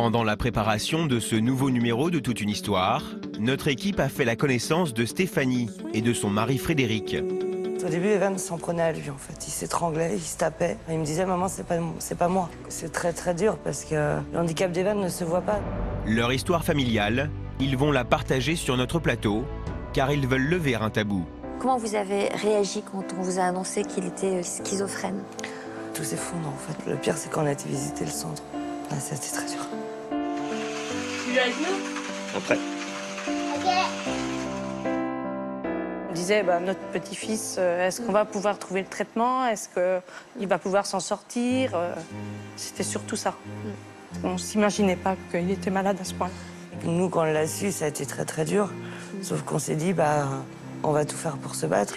Pendant la préparation de ce nouveau numéro de Toute une histoire, notre équipe a fait la connaissance de Stéphanie et de son mari Frédéric. Au début, Evan s'en prenait à lui, en fait. Il s'étranglait, il se tapait. Il me disait, maman, c'est pas moi. C'est très, très dur parce que le handicap d'Evan ne se voit pas. Leur histoire familiale, ils vont la partager sur notre plateau, car ils veulent lever un tabou. Comment vous avez réagi quand on vous a annoncé qu'il était schizophrène? Tout s'effondre, en fait. Le pire, c'est quand on a été visiter le centre. Là, c'était très dur. Tu viens avec nous? Après. On disait, notre petit-fils, est-ce qu'on va pouvoir trouver le traitement? Est-ce qu'il va pouvoir s'en sortir? C'était surtout ça. On ne s'imaginait pas qu'il était malade à ce point-là. Nous, quand on l'a su, ça a été très, très dur. Sauf qu'on s'est dit, on va tout faire pour se battre.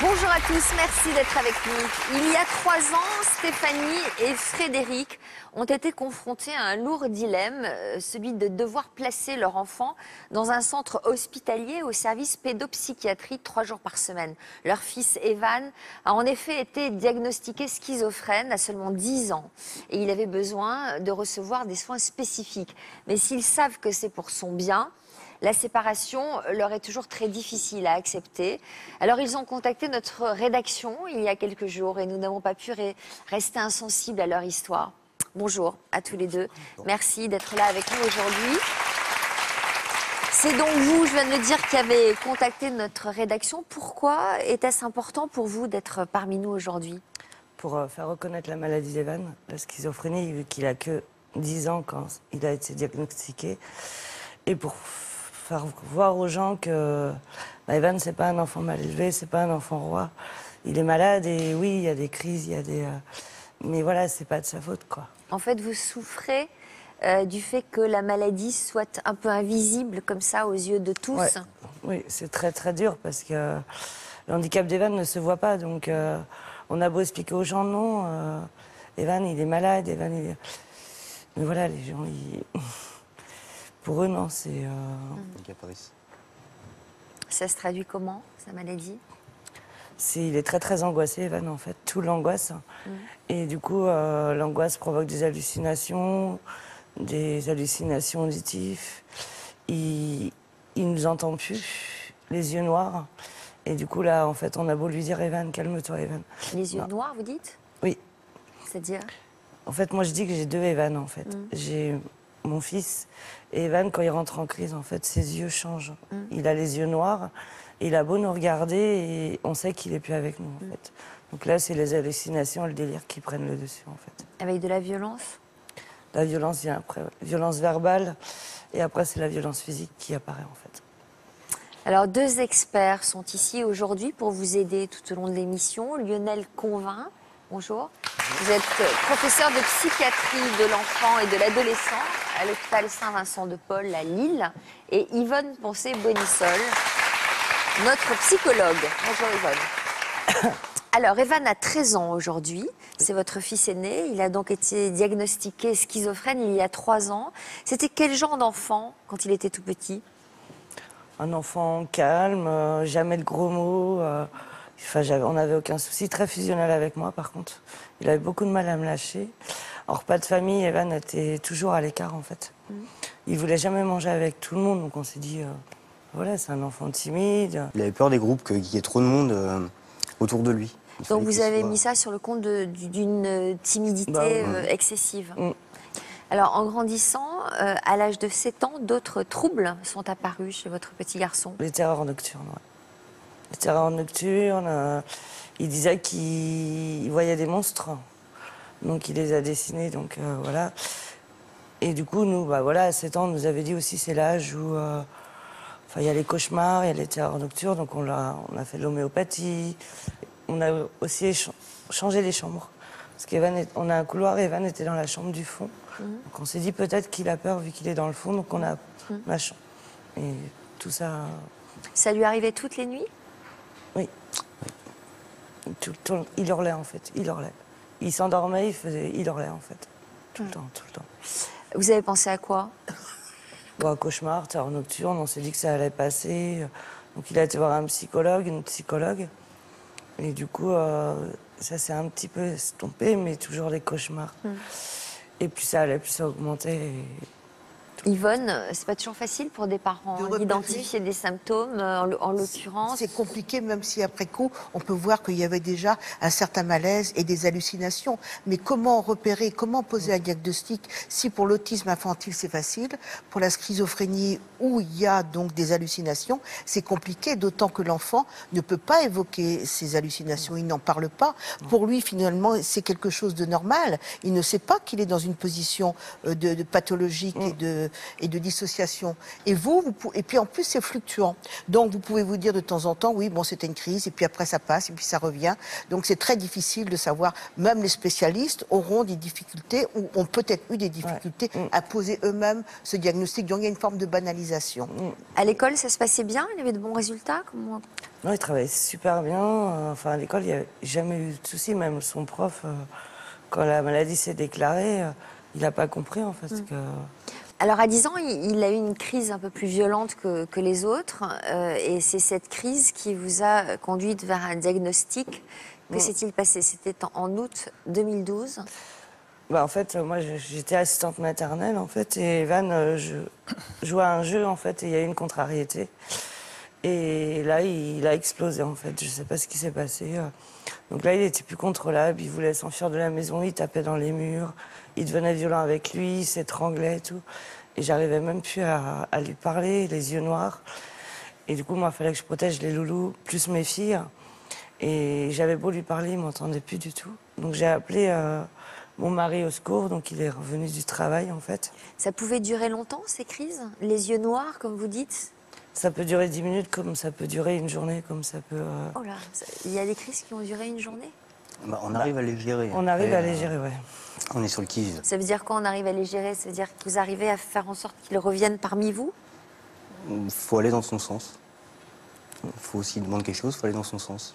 Bonjour à tous, merci d'être avec nous. Il y a 3 ans, Stéphanie et Frédéric ont été confrontés à un lourd dilemme, celui de devoir placer leur enfant dans un centre hospitalier au service pédopsychiatrique 3 jours par semaine. Leur fils Evan a en effet été diagnostiqué schizophrène à seulement 10 ans et il avait besoin de recevoir des soins spécifiques. Mais s'ils savent que c'est pour son bien, la séparation leur est toujours très difficile à accepter. Alors ils ont contacté notre rédaction il y a quelques jours et nous n'avons pas pu rester insensibles à leur histoire. Bonjour à tous les deux. Merci d'être là avec nous aujourd'hui. C'est donc vous, je viens de le dire, qui avez contacté notre rédaction. Pourquoi était-ce important pour vous d'être parmi nous aujourd'hui? Pour faire reconnaître la maladie d'Evan, la schizophrénie, vu qu'il a que 10 ans quand il a été diagnostiqué. Et pour faire voir aux gens que Evan, c'est pas un enfant mal élevé, c'est pas un enfant roi. Il est malade et oui, il y a des crises, il y a des... Mais voilà, c'est pas de sa faute, quoi. En fait, vous souffrez du fait que la maladie soit un peu invisible comme ça aux yeux de tous. Ouais. Oui, c'est très très dur parce que le handicap d'Evan ne se voit pas. Donc on a beau expliquer aux gens non, Evan il est malade, Evan il est... Mais voilà, les gens, pour eux non, c'est... Ça se traduit comment, sa maladie? Il est très très angoissé, Evan, en fait. Tout l'angoisse. Et du coup, l'angoisse provoque des hallucinations auditives. Il nous entend plus, les yeux noirs. Et du coup, là, en fait, on a beau lui dire, Evan, calme-toi, Evan. Les yeux noirs, vous dites? Oui. C'est-à-dire? En fait, moi, je dis que j'ai 2 Evan, en fait. J'ai mon fils et Evan, quand il rentre en crise, en fait, ses yeux changent. Il a les yeux noirs. Et il a beau nous regarder et on sait qu'il n'est plus avec nous, en fait. Donc là, c'est les hallucinations, le délire qui prennent le dessus, en fait. Avec de la violence? La violence vient après, violence verbale. Et après, c'est la violence physique qui apparaît, en fait. Alors, 2 experts sont ici aujourd'hui pour vous aider tout au long de l'émission. Lionel Convain, bonjour. Vous êtes professeur de psychiatrie de l'enfant et de l'adolescent à l'hôpital Saint-Vincent-de-Paul à Lille. Et Yvonne Poncet-Bonissol, notre psychologue. Bonjour Yvonne. Alors, Evan a 13 ans aujourd'hui. C'est votre fils aîné. Il a donc été diagnostiqué schizophrène il y a 3 ans. C'était quel genre d'enfant quand il était tout petit? Un enfant calme, jamais de gros mots. On n'avait aucun souci. Très fusionnel avec moi, par contre. Il avait beaucoup de mal à me lâcher. En repas de famille, Evan était toujours à l'écart, en fait. Il voulait jamais manger avec tout le monde. Donc on s'est dit... Voilà, c'est un enfant timide. Il avait peur des groupes, qu'il y ait trop de monde autour de lui. Donc vous avez mis ça sur le compte d'une timidité excessive. Alors en grandissant, à l'âge de 7 ans, d'autres troubles sont apparus chez votre petit garçon. Les terreurs nocturnes, ouais. Les terreurs nocturnes, il disait qu'il voyait des monstres. Donc il les a dessinés, donc voilà. Et du coup, nous, à 7 ans, on nous avait dit aussi c'est l'âge où... il y a les cauchemars, il y a les terreurs nocturnes, donc on a fait de l'homéopathie. On a aussi changé les chambres Parce on a un couloir et Evan était dans la chambre du fond. Donc on s'est dit peut-être qu'il a peur vu qu'il est dans le fond, donc on a la chambre. Et tout ça... Ça lui arrivait toutes les nuits? Oui. Tout le temps, il hurlait en fait, il hurlait. Il s'endormait, il hurlait en fait. Tout le temps, tout le temps. Vous avez pensé à quoi? Bon, un cauchemar, terreur nocturne, on s'est dit que ça allait passer. Donc il a été voir un psychologue, une psychologue. Et du coup, ça s'est un petit peu estompé, mais toujours les cauchemars. Et plus ça allait, plus ça augmentait. Yvonne, c'est pas toujours facile pour des parents repérer. d'identifier des symptômes, en l'occurrence. C'est compliqué, même si après coup, on peut voir qu'il y avait déjà un certain malaise et des hallucinations. Mais comment repérer, comment poser un diagnostic? Si pour l'autisme infantile, c'est facile, pour la schizophrénie, où il y a donc des hallucinations, c'est compliqué, d'autant que l'enfant ne peut pas évoquer ces hallucinations, il n'en parle pas. Pour lui, finalement, c'est quelque chose de normal. Il ne sait pas qu'il est dans une position de pathologique et de dissociation. Et et puis en plus, c'est fluctuant. Donc, vous pouvez vous dire de temps en temps, oui, bon, c'était une crise, et puis après, ça passe, et puis ça revient. Donc, c'est très difficile de savoir. Même les spécialistes auront des difficultés, ou ont peut-être eu des difficultés à poser eux-mêmes ce diagnostic. Donc, il y a une forme de banalisation. À l'école, ça se passait bien? Il avait de bons résultats? Comment... Non, il travaillait super bien. Enfin, à l'école, il n'y a jamais eu de soucis. Même son prof, quand la maladie s'est déclarée, il n'a pas compris, en fait, que... Alors, à 10 ans, il a eu une crise un peu plus violente que les autres. Et c'est cette crise qui vous a conduite vers un diagnostic. Que s'est-il passé? C'était en août 2012. Bah, en fait, moi, j'étais assistante maternelle, en fait. Et Evan jouait à un jeu, en fait, et il y a eu une contrariété. Et là, il a explosé, en fait. Je ne sais pas ce qui s'est passé. Donc là, il n'était plus contrôlable. Il voulait s'enfuir de la maison. Il tapait dans les murs. Il devenait violent avec lui. Il s'étranglait et tout. Et j'arrivais même plus à lui parler, les yeux noirs. Et du coup, moi, il fallait que je protège les loulous, plus mes filles. Et j'avais beau lui parler, il ne m'entendait plus du tout. Donc j'ai appelé mon mari au secours. Donc il est revenu du travail, en fait. Ça pouvait durer longtemps, ces crises? Les yeux noirs, comme vous dites? Ça peut durer 10 minutes, comme ça peut durer une journée, comme ça peut... Oh là, il y a des crises qui ont duré une journée? Bah, on arrive à les gérer. On arrive à les gérer, ouais. On est sur le qui-vive. Ça veut dire quoi, on arrive à les gérer? Ça veut dire que vous arrivez à faire en sorte qu'ils reviennent parmi vous? Il faut aller dans son sens. Il faut aussi demander quelque chose, il faut aller dans son sens.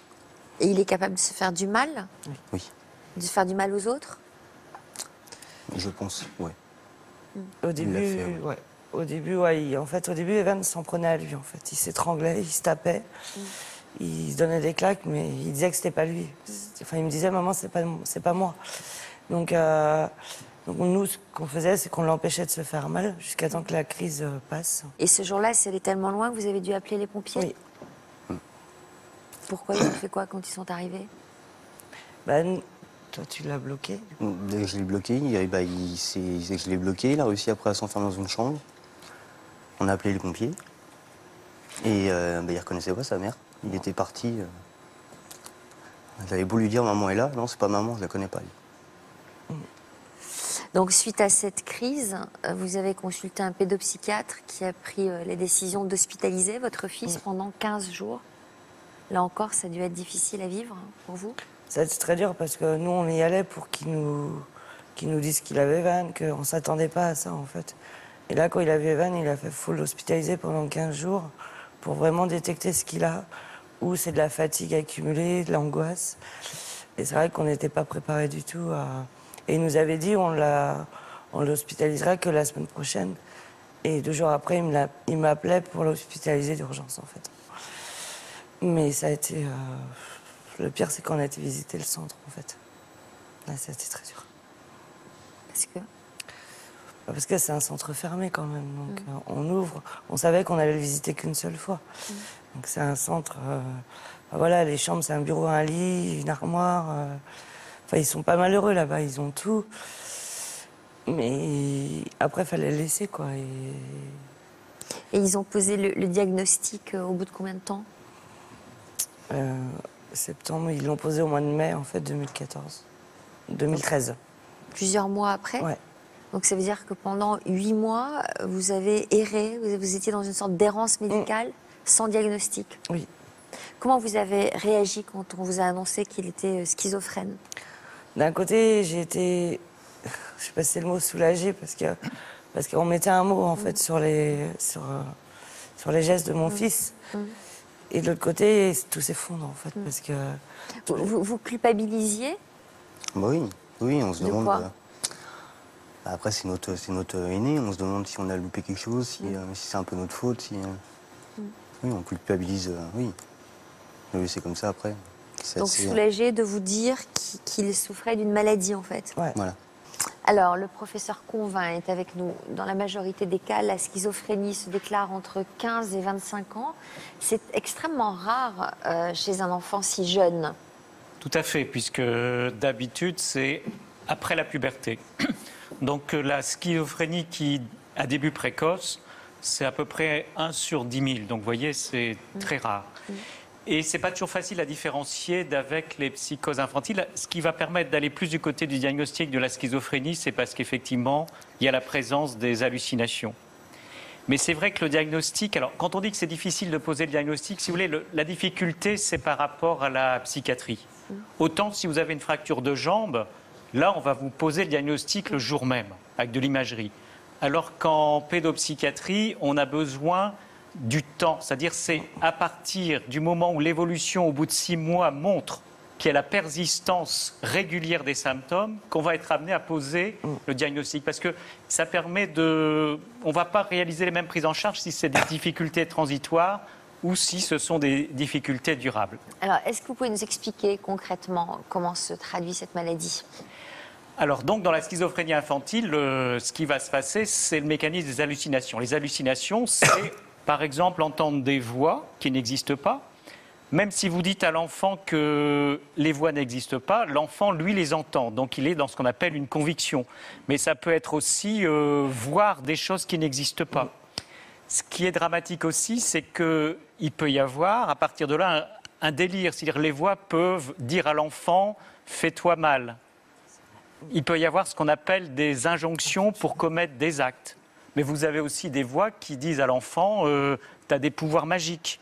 Et il est capable de se faire du mal? Oui, De se faire du mal aux autres? je pense, ouais. Au début, l'a fait, ouais. Au début, ouais. En fait, au début, Evan s'en prenait à lui, en fait. Il s'étranglait, il se tapait. Il se donnait des claques, mais il disait que c'était pas lui. Enfin, il me disait, maman, c'est pas moi. Donc nous, ce qu'on faisait, c'est qu'on l'empêchait de se faire mal jusqu'à temps que la crise passe. Et ce jour-là, c'est allé tellement loin que vous avez dû appeler les pompiers? Oui. Pourquoi? Ils ont fait quoi quand ils sont arrivés? Toi, tu l'as bloqué. Dès que je l'ai bloqué, dès que je l'ai bloqué, il a réussi après à s'enfermer dans une chambre. On a appelé les pompiers. Et il reconnaissait pas sa mère. Il était parti. J'avais beau lui dire, maman est là. Non, c'est pas maman, je la connais pas. Donc, suite à cette crise, vous avez consulté un pédopsychiatre qui a pris les décisions d'hospitaliser votre fils pendant 15 jours. Là encore, ça a dû être difficile à vivre pour vous? Ça a été très dur parce que nous, on y allait pour qu'il nous dise qu'il avait Evan, qu'on ne s'attendait pas à ça, en fait. Et là, quand il a vu Evan, il a fait faut l'hospitaliser pendant 15 jours pour vraiment détecter ce qu'il a, ou c'est de la fatigue accumulée, de l'angoisse. Et c'est vrai qu'on n'était pas préparés du tout à... Et il nous avait dit on l'hospitalisera que la semaine prochaine. Et 2 jours après, il m'appelait pour l'hospitaliser d'urgence, en fait. Mais ça a été... Le pire, c'est qu'on a été visiter le centre, en fait. Là, ça a été très dur. Parce que? Parce que c'est un centre fermé, quand même. Donc, on ouvre. On savait qu'on allait le visiter qu'une seule fois. Donc, c'est un centre... voilà, les chambres, c'est un bureau, un lit, une armoire... Enfin, ils sont pas malheureux, là-bas. Ils ont tout. Mais après, il fallait le laisser, quoi. Et ils ont posé le diagnostic au bout de combien de temps? Septembre, ils l'ont posé au mois de mai, en fait, 2013. Plusieurs mois après? Ouais. Donc ça veut dire que pendant 8 mois, vous avez erré, vous étiez dans une sorte d'errance médicale sans diagnostic. Oui. Comment vous avez réagi quand on vous a annoncé qu'il était schizophrène? d'un côté, j'ai été, je sais pas si c'est le mot, soulagée, parce qu'on mettait un mot, en fait, sur les gestes de mon fils. Et de l'autre côté, tout s'effondre, en fait, parce que... Vous culpabilisiez? Bah oui, oui, on se De demande. quoi Après, c'est notre aîné, on se demande si on a loupé quelque chose, si c'est un peu notre faute. Oui, on culpabilise, oui. Oui, c'est comme ça après. Donc soulagé de vous dire qu'il souffrait d'une maladie, en fait. Ouais. Voilà. Alors, le professeur Convain est avec nous. Dans la majorité des cas, la schizophrénie se déclare entre 15 et 25 ans. C'est extrêmement rare chez un enfant si jeune. Tout à fait, puisque d'habitude, c'est après la puberté. Donc la schizophrénie qui a début précoce, c'est à peu près 1 sur 10 000. Donc vous voyez, c'est très rare. Et ce n'est pas toujours facile à différencier d'avec les psychoses infantiles. Ce qui va permettre d'aller plus du côté du diagnostic de la schizophrénie, c'est parce qu'effectivement, il y a la présence des hallucinations. Mais c'est vrai que le diagnostic, alors quand on dit que c'est difficile de poser le diagnostic, si vous voulez, la difficulté, c'est par rapport à la psychiatrie. Autant si vous avez une fracture de jambe, là, on va vous poser le diagnostic le jour même, avec de l'imagerie. Alors qu'en pédopsychiatrie, on a besoin du temps. C'est-à-dire, c'est à partir du moment où l'évolution, au bout de 6 mois, montre qu'il y a la persistance régulière des symptômes, qu'on va être amené à poser le diagnostic. Parce que ça permet de... On ne va pas réaliser les mêmes prises en charge si c'est des difficultés transitoires ou si ce sont des difficultés durables. Alors, est-ce que vous pouvez nous expliquer concrètement comment se traduit cette maladie ? Alors, donc, dans la schizophrénie infantile, ce qui va se passer, c'est le mécanisme des hallucinations. Les hallucinations, c'est, par exemple, entendre des voix qui n'existent pas. Même si vous dites à l'enfant que les voix n'existent pas, l'enfant, lui, les entend. Donc, il est dans ce qu'on appelle une conviction. Mais ça peut être aussi voir des choses qui n'existent pas. Ce qui est dramatique aussi, c'est qu'il peut y avoir, à partir de là, un délire. C'est-à-dire les voix peuvent dire à l'enfant « fais-toi mal ». Il peut y avoir ce qu'on appelle des injonctions pour commettre des actes. Mais vous avez aussi des voix qui disent à l'enfant « tu as des pouvoirs magiques ».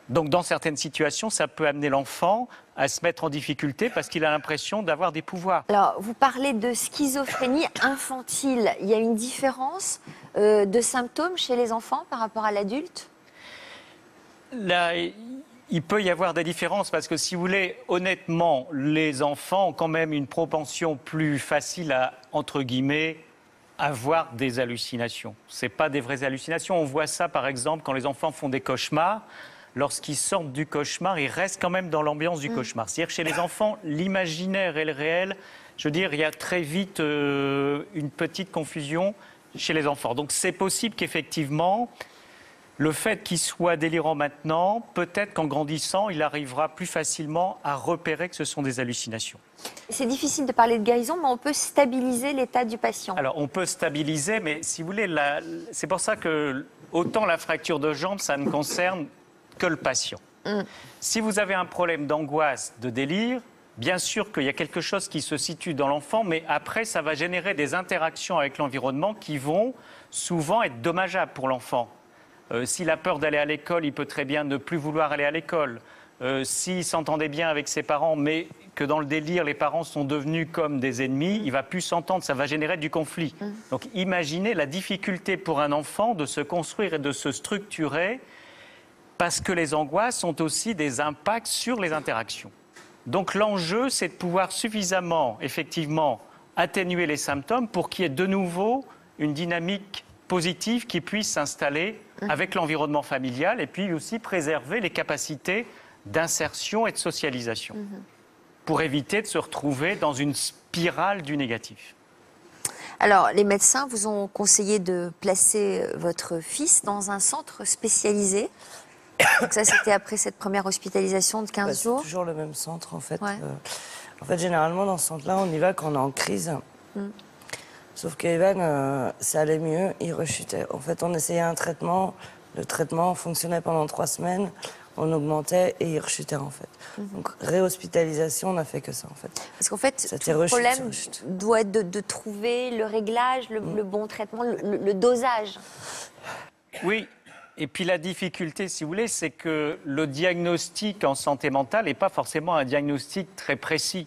Donc dans certaines situations, ça peut amener l'enfant à se mettre en difficulté parce qu'il a l'impression d'avoir des pouvoirs. Alors, vous parlez de schizophrénie infantile. Il y a une différence de symptômes chez les enfants par rapport à l'adulte ? Là, il peut y avoir des différences parce que, si vous voulez, honnêtement, les enfants ont quand même une propension plus facile à, entre guillemets, avoir des hallucinations. Ce n'est pas des vraies hallucinations. On voit ça, par exemple, quand les enfants font des cauchemars. Lorsqu'ils sortent du cauchemar, ils restent quand même dans l'ambiance du cauchemar. C'est-à-dire que chez les enfants, l'imaginaire et le réel, je veux dire, il y a très vite une petite confusion chez les enfants. Donc c'est possible qu'effectivement, le fait qu'il soit délirant maintenant, peut-être qu'en grandissant, il arrivera plus facilement à repérer que ce sont des hallucinations. C'est difficile de parler de guérison, mais on peut stabiliser l'état du patient. Alors on peut stabiliser, mais si vous voulez, c'est pour ça que autant la fracture de jambe, ça ne concerne que le patient. Si vous avez un problème d'angoisse, de délire, bien sûr qu'il y a quelque chose qui se situe dans l'enfant, mais après, ça va générer des interactions avec l'environnement qui vont souvent être dommageables pour l'enfant. S'il a peur d'aller à l'école, il peut très bien ne plus vouloir aller à l'école. S'il s'entendait bien avec ses parents, mais que dans le délire, les parents sont devenus comme des ennemis, il va plus s'entendre, ça va générer du conflit. Donc imaginez la difficulté pour un enfant de se construire et de se structurer, parce que les angoisses ont aussi des impacts sur les interactions. Donc l'enjeu, c'est de pouvoir suffisamment, effectivement, atténuer les symptômes pour qu'il y ait de nouveau une dynamique positive qui puisse s'installer avec l'environnement familial et puis aussi préserver les capacités d'insertion et de socialisation pour éviter de se retrouver dans une spirale du négatif. Alors, les médecins vous ont conseillé de placer votre fils dans un centre spécialisé. Donc ça, c'était après cette première hospitalisation de 15 jours. C'est toujours le même centre, en fait. Ouais. En fait, généralement, dans ce centre-là, on y va quand on est en crise. Sauf qu'Evan, ça allait mieux, il rechutait. En fait, on essayait un traitement, le traitement fonctionnait pendant 3 semaines, on augmentait et il rechutait, en fait. Donc, réhospitalisation, on n'a fait que ça, en fait. Parce qu'en fait, C'était tout le rechute, problème rechute. doit être de trouver le réglage, le bon traitement, le dosage. Oui, et puis la difficulté, si vous voulez, c'est que le diagnostic en santé mentale n'est pas forcément un diagnostic très précis.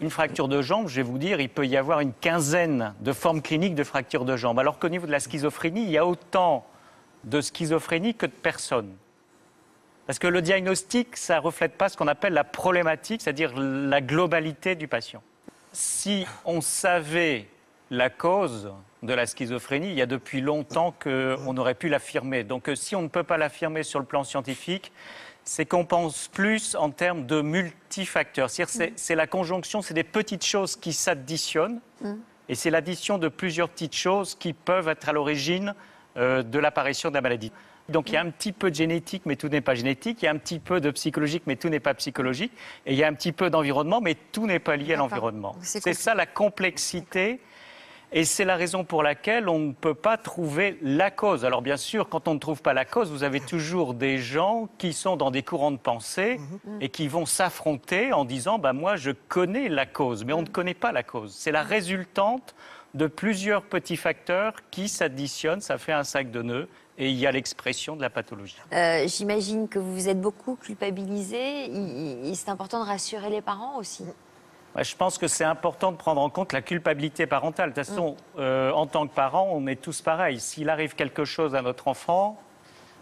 une fracture de jambe, je vais vous dire, il peut y avoir une quinzaine de formes cliniques de fracture de jambe. Alors qu'au niveau de la schizophrénie, il y a autant de schizophrénie que de personnes. Parce que le diagnostic, ça ne reflète pas ce qu'on appelle la problématique, c'est-à-dire la globalité du patient. Si on savait la cause de la schizophrénie, il y a depuis longtemps qu'on aurait pu l'affirmer. Donc si on ne peut pas l'affirmer sur le plan scientifique, c'est qu'on pense plus en termes de multifacteurs. C'est-à-dire c'est la conjonction, c'est des petites choses qui s'additionnent, et c'est l'addition de plusieurs petites choses qui peuvent être à l'origine de l'apparition de la maladie. Donc il y a un petit peu de génétique, mais tout n'est pas génétique. Il y a un petit peu de psychologique, mais tout n'est pas psychologique. Et il y a un petit peu d'environnement, mais tout n'est pas lié à l'environnement. C'est ça la complexité. Et c'est la raison pour laquelle on ne peut pas trouver la cause. Alors bien sûr, quand on ne trouve pas la cause, vous avez toujours des gens qui sont dans des courants de pensée et qui vont s'affronter en disant « moi, je connais la cause », mais on ne connaît pas la cause. C'est la résultante de plusieurs petits facteurs qui s'additionnent, ça fait un sac de nœuds. Et il y a l'expression de la pathologie. J'imagine que vous vous êtes beaucoup culpabilisé. C'est important de rassurer les parents aussi. Je pense que c'est important de prendre en compte la culpabilité parentale. De toute façon, en tant que parent, on est tous pareils. S'il arrive quelque chose à notre enfant,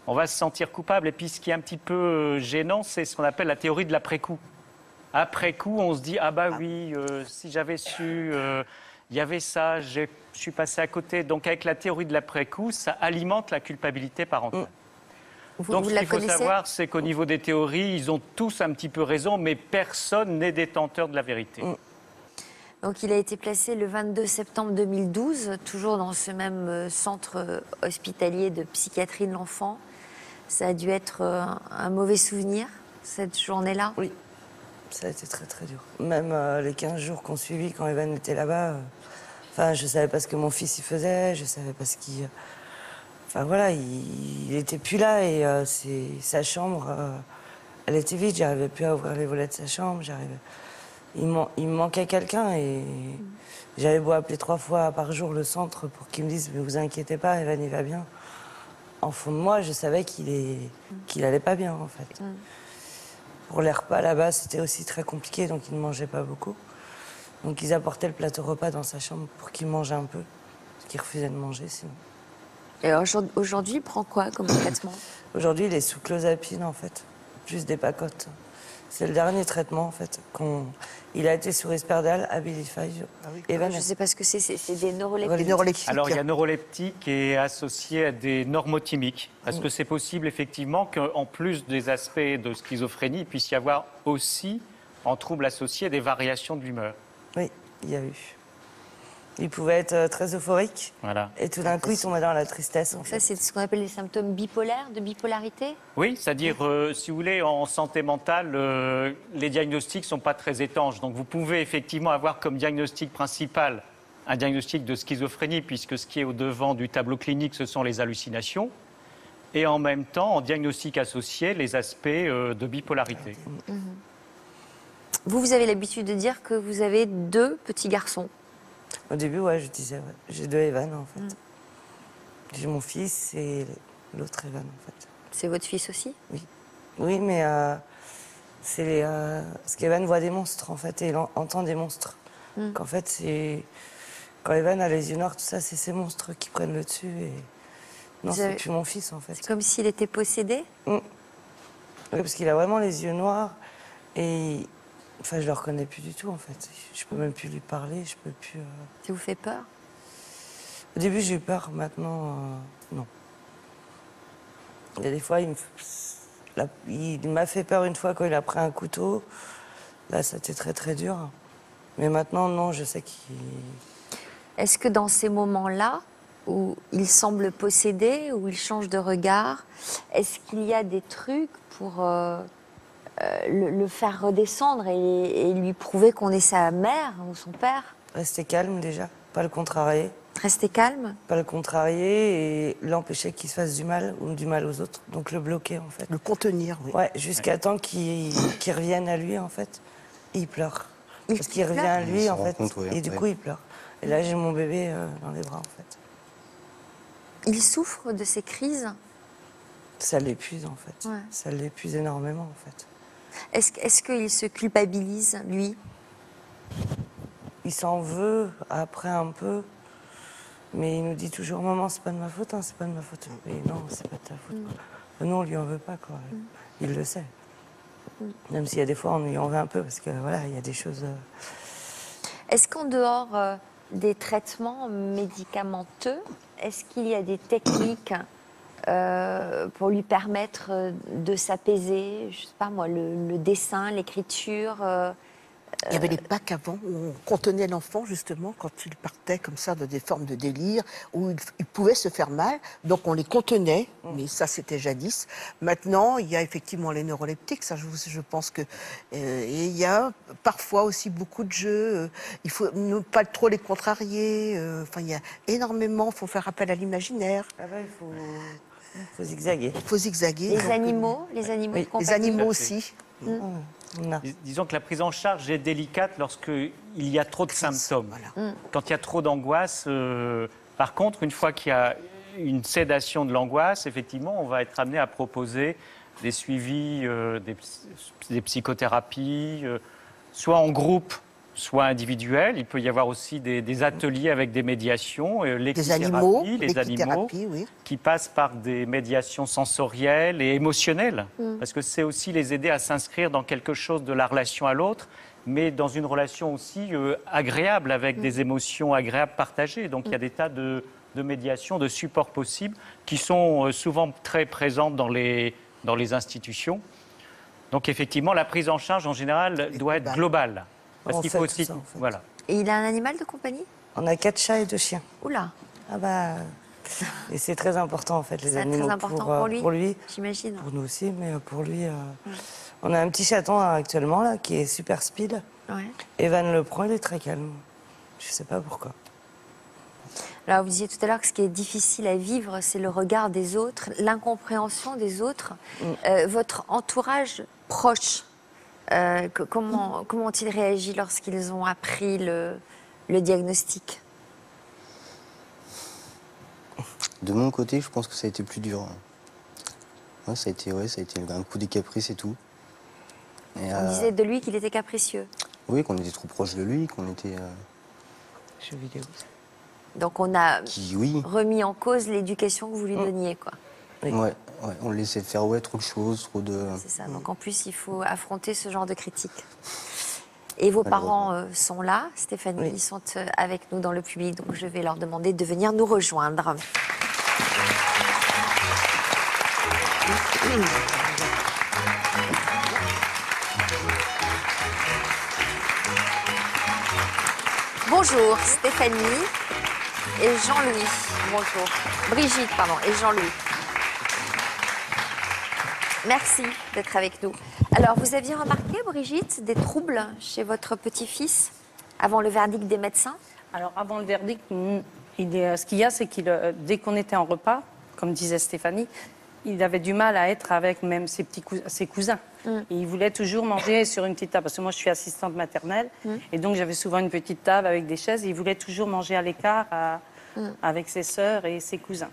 on va se sentir coupable. Et puis ce qui est un petit peu gênant, c'est ce qu'on appelle la théorie de l'après-coup. Après coup, on se dit « Ah bah oui, si j'avais su... il y avait ça, je suis passé à côté. » Donc avec la théorie de l'après-coup, ça alimente la culpabilité parentale. Donc ce qu'il faut savoir, c'est qu'au niveau des théories, ils ont tous un petit peu raison, mais personne n'est détenteur de la vérité. Donc il a été placé le 22 septembre 2012, toujours dans ce même centre hospitalier de psychiatrie de l'enfant. Ça a dû être un mauvais souvenir, cette journée-là? Oui, ça a été très très dur. Même les 15 jours qu'on suivit quand Evan était là-bas, je savais pas ce que mon fils y faisait, je savais pas ce qu'il... Enfin voilà, il était plus là et sa chambre, elle était vide, j'arrivais plus à ouvrir les volets de sa chambre, il me manquait quelqu'un et j'avais beau appeler 3 fois par jour le centre pour qu'ils me disent « mais vous inquiétez pas, Evan il va bien ». En fond de moi, je savais qu'il allait pas bien en fait. Pour les repas là-bas, c'était aussi très compliqué, donc il ne mangeait pas beaucoup. Donc ils apportaient le plateau repas dans sa chambre pour qu'il mange un peu, parce qu'il refusait de manger sinon. Et alors aujourd'hui, il prend quoi comme traitement? Aujourd'hui, il est sous clozapine, en fait. Juste des pacotes. C'est le dernier traitement, en fait. Il a été sous Risperdal, Abilify. Je ne sais pas ce que c'est des neuroleptiques. Neuroleptiques. Alors il y a neuroleptique et associé à des normothymiques. Parce que c'est possible, effectivement, qu'en plus des aspects de schizophrénie, il puisse y avoir aussi, en troubles associés, des variations de l'humeur. Oui, il y a eu. Il pouvait être très euphorique. Voilà. Et tout d'un coup, il tombait dans la tristesse. Donc ça, c'est ce qu'on appelle les symptômes bipolaires, de bipolarité? Oui, c'est-à-dire, si vous voulez, en santé mentale, les diagnostics ne sont pas très étanches. Donc vous pouvez effectivement avoir comme diagnostic principal un diagnostic de schizophrénie, puisque ce qui est au-devant du tableau clinique, ce sont les hallucinations. Et en même temps, en diagnostic associé, les aspects de bipolarité. Vous avez l'habitude de dire que vous avez 2 petits garçons. Au début, ouais, je disais, ouais. J'ai 2 Evan, en fait. J'ai mon fils et l'autre Evan, en fait. C'est votre fils aussi? Oui. Oui, mais c'est parce qu'Evan voit des monstres, en fait, et il entend des monstres. Qu'en fait, c'est... Quand Evan a les yeux noirs, tout ça, c'est ces monstres qui prennent le dessus. Et... Non, c'est plus mon fils, en fait. C'est comme s'il était possédé? Oui, parce qu'il a vraiment les yeux noirs et... Enfin, je le reconnais plus du tout, en fait. Je peux même plus lui parler, je peux plus... Ça vous fait peur? Au début, j'ai eu peur. Maintenant, non. Il y a des fois, il m'a fait peur une fois quand il a pris un couteau. Là, c'était très, très dur. Mais maintenant, non, je sais qu'il... Est-ce que dans ces moments-là, où il semble possédé, où il change de regard, est-ce qu'il y a des trucs pour... le faire redescendre et lui prouver qu'on est sa mère ou son père? Rester calme déjà, pas le contrarier. Rester calme? Pas le contrarier et l'empêcher qu'il se fasse du mal ou du mal aux autres. Donc le bloquer en fait. Le contenir, oui. Ouais, jusqu'à temps qu'il revienne à lui en fait. Et il pleure. Parce qu'il revient à lui en fait. Et du coup il pleure. Et là j'ai mon bébé dans les bras en fait. Il souffre de ces crises? Ça l'épuise en fait. Ouais. Ça l'épuise énormément en fait. Est-ce qu'il se culpabilise, lui? il s'en veut après un peu. Mais il nous dit toujours, maman, c'est pas de ma faute, hein, c'est pas de ma faute. Mais non, c'est pas de ta faute. Quoi. Nous, on lui en veut pas, quoi. Il le sait. Même s'il y a des fois, on lui en veut un peu, parce que voilà, il y a des choses. Est-ce qu'en dehors des traitements médicamenteux, est-ce qu'il y a des techniques pour lui permettre de s'apaiser? Je sais pas moi, le dessin, l'écriture. Il y avait les packs avant où on contenait l'enfant justement quand il partait comme ça dans des formes de délire où il pouvait se faire mal. Donc on les contenait, mais ça c'était jadis. Maintenant il y a effectivement les neuroleptiques, ça je pense que et il y a parfois aussi beaucoup de jeux. Il faut ne pas trop les contrarier. Enfin il y a énormément. Il faut faire appel à l'imaginaire. Ah ouais, il faut zigzaguer. Il faut zigzaguer. Les donc, animaux, les animaux de les compagnie. animaux aussi. Non. Disons que la prise en charge est délicate lorsqu'il y a trop de symptômes. Voilà. Quand il y a trop d'angoisse, par contre, une fois qu'il y a une sédation de l'angoisse, effectivement, on va être amené à proposer des suivis, des psychothérapies, soit en groupe, soit individuel. Il peut y avoir aussi des ateliers avec des médiations, Des animaux, les animaux oui. qui passent par des médiations sensorielles et émotionnelles, parce que c'est aussi les aider à s'inscrire dans quelque chose de la relation à l'autre, mais dans une relation aussi agréable, avec des émotions agréables partagées. Donc il y a des tas de médiations, de supports possibles, qui sont souvent très présentes dans les institutions. Donc effectivement, la prise en charge, en général, doit être globale. Parce On qu'il fait faut tout aussi... ça, en fait. Voilà. Et il a un animal de compagnie? On a 4 chats et 2 chiens. Oula, Ah bah. Et c'est très important en fait, les c'est animaux. très important pour lui. Pour lui, J'imagine. pour nous aussi, mais pour lui. On a un petit chaton actuellement là qui est super speed. Ouais. Evan le prend, il est très calme. Je sais pas pourquoi. Alors, vous disiez tout à l'heure que ce qui est difficile à vivre, c'est le regard des autres, l'incompréhension des autres. Votre entourage proche, comment ont-ils réagi lorsqu'ils ont appris le diagnostic? De mon côté, je pense que ça a été plus dur. Ouais, ça a été un coup des caprices et tout. Et, On disait de lui qu'il était capricieux. oui, qu'on était trop proche de lui, qu'on était... Jeux vidéo. Donc, on a oui. remis en cause l'éducation que vous lui donniez, quoi. Oui. Ouais, on le laissait faire trop de choses, trop de... C'est ça. Donc, en plus, il faut affronter ce genre de critiques. Et vos parents sont là, Stéphanie, Oui. ils sont avec nous dans le public, donc je vais leur demander de venir nous rejoindre. Bonjour Stéphanie et Jean-Louis. Bonjour. Brigitte, pardon, et Jean-Louis. Merci d'être avec nous. Alors, vous aviez remarqué, Brigitte, des troubles chez votre petit-fils avant le verdict des médecins? Alors, avant le verdict, ce qu'il y a, c'est qu'il, dès qu'on était en repas, comme disait Stéphanie, il avait du mal à être avec même ses cousins. Et il voulait toujours manger sur une petite table. Parce que moi, je suis assistante maternelle. Et donc, j'avais souvent une petite table avec des chaises. Et il voulait toujours manger à l'écart avec ses sœurs et ses cousins.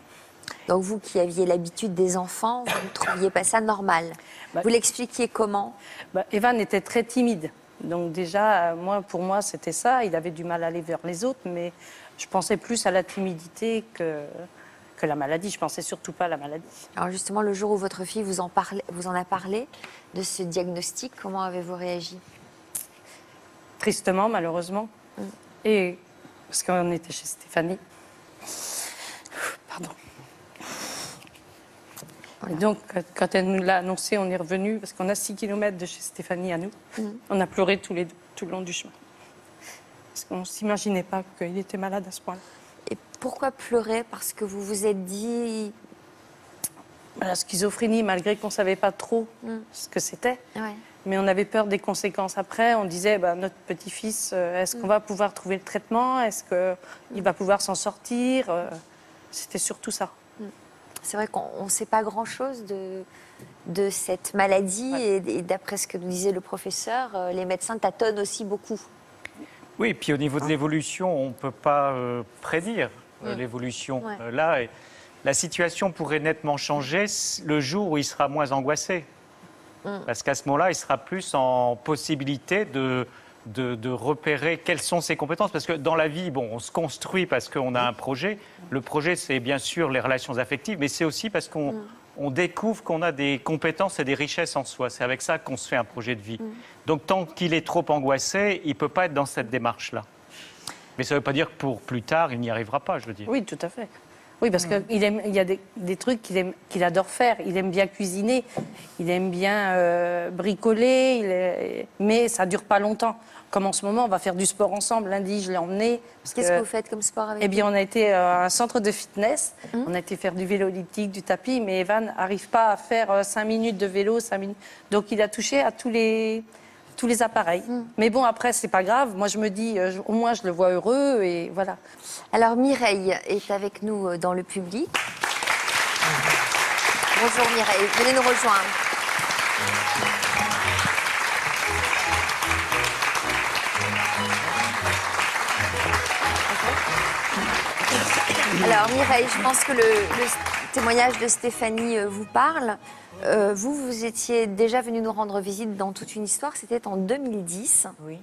Donc, vous qui aviez l'habitude des enfants, vous ne trouviez pas ça normal? Vous l'expliquiez comment? Evan était très timide. Donc déjà, pour moi, c'était ça. Il avait du mal à aller vers les autres. Mais je pensais plus à la timidité que la maladie. Je pensais surtout pas à la maladie. Alors justement, le jour où votre fille vous en a parlé de ce diagnostic, comment avez-vous réagi? Tristement, malheureusement. Et parce qu'on était chez Stéphanie. Pardon. Voilà. Et donc, quand elle nous l'a annoncé, on est revenu parce qu'on a 6 kilomètres de chez Stéphanie à nous. On a pleuré tous les deux, tout le long du chemin. Parce qu'on ne s'imaginait pas qu'il était malade à ce point-là. Et pourquoi pleurer? Parce que vous vous êtes dit... La schizophrénie, malgré qu'on ne savait pas trop ce que c'était. Ouais. Mais on avait peur des conséquences après. On disait, notre petit-fils, est-ce qu'on va pouvoir trouver le traitement? Est-ce qu'il va pouvoir s'en sortir? C'était surtout ça. C'est vrai qu'on ne sait pas grand-chose de cette maladie. Ouais. Et d'après ce que nous disait le professeur, les médecins tâtonnent aussi beaucoup. Oui, et puis au niveau de l'évolution, on ne peut pas prédire l'évolution. Ouais. Là, la situation pourrait nettement changer le jour où il sera moins angoissé. Parce qu'à ce moment-là, il sera plus en possibilité de de repérer quelles sont ses compétences. Parce que dans la vie, bon, on se construit parce qu'on a un projet. Le projet, c'est bien sûr les relations affectives, mais c'est aussi parce qu'on découvre qu'on a des compétences et des richesses en soi. C'est avec ça qu'on se fait un projet de vie. Donc tant qu'il est trop angoissé, il ne peut pas être dans cette démarche-là. Mais ça ne veut pas dire que pour plus tard, il n'y arrivera pas, je veux dire. Oui, tout à fait. Oui, parce qu'il il y a des trucs qu'il adore faire. Il aime bien cuisiner, il aime bien bricoler, mais ça ne dure pas longtemps. Comme en ce moment, on va faire du sport ensemble. Lundi, je l'ai emmené. Qu'est-ce que vous faites comme sport avec Eh bien, on a été à un centre de fitness. On a été faire du vélo elliptique, du tapis, mais Evan n'arrive pas à faire 5 minutes de vélo, 5 minutes. Donc, il a touché à tous les appareils. Mais bon, après, c'est pas grave. Moi, je me dis, au moins, je le vois heureux et voilà. Alors, Mireille est avec nous dans le public. Bonjour Mireille, venez nous rejoindre. Alors Mireille, je pense que le témoignage de Stéphanie vous parle. Vous étiez déjà venue nous rendre visite dans Toute une histoire, c'était en 2010. Oui.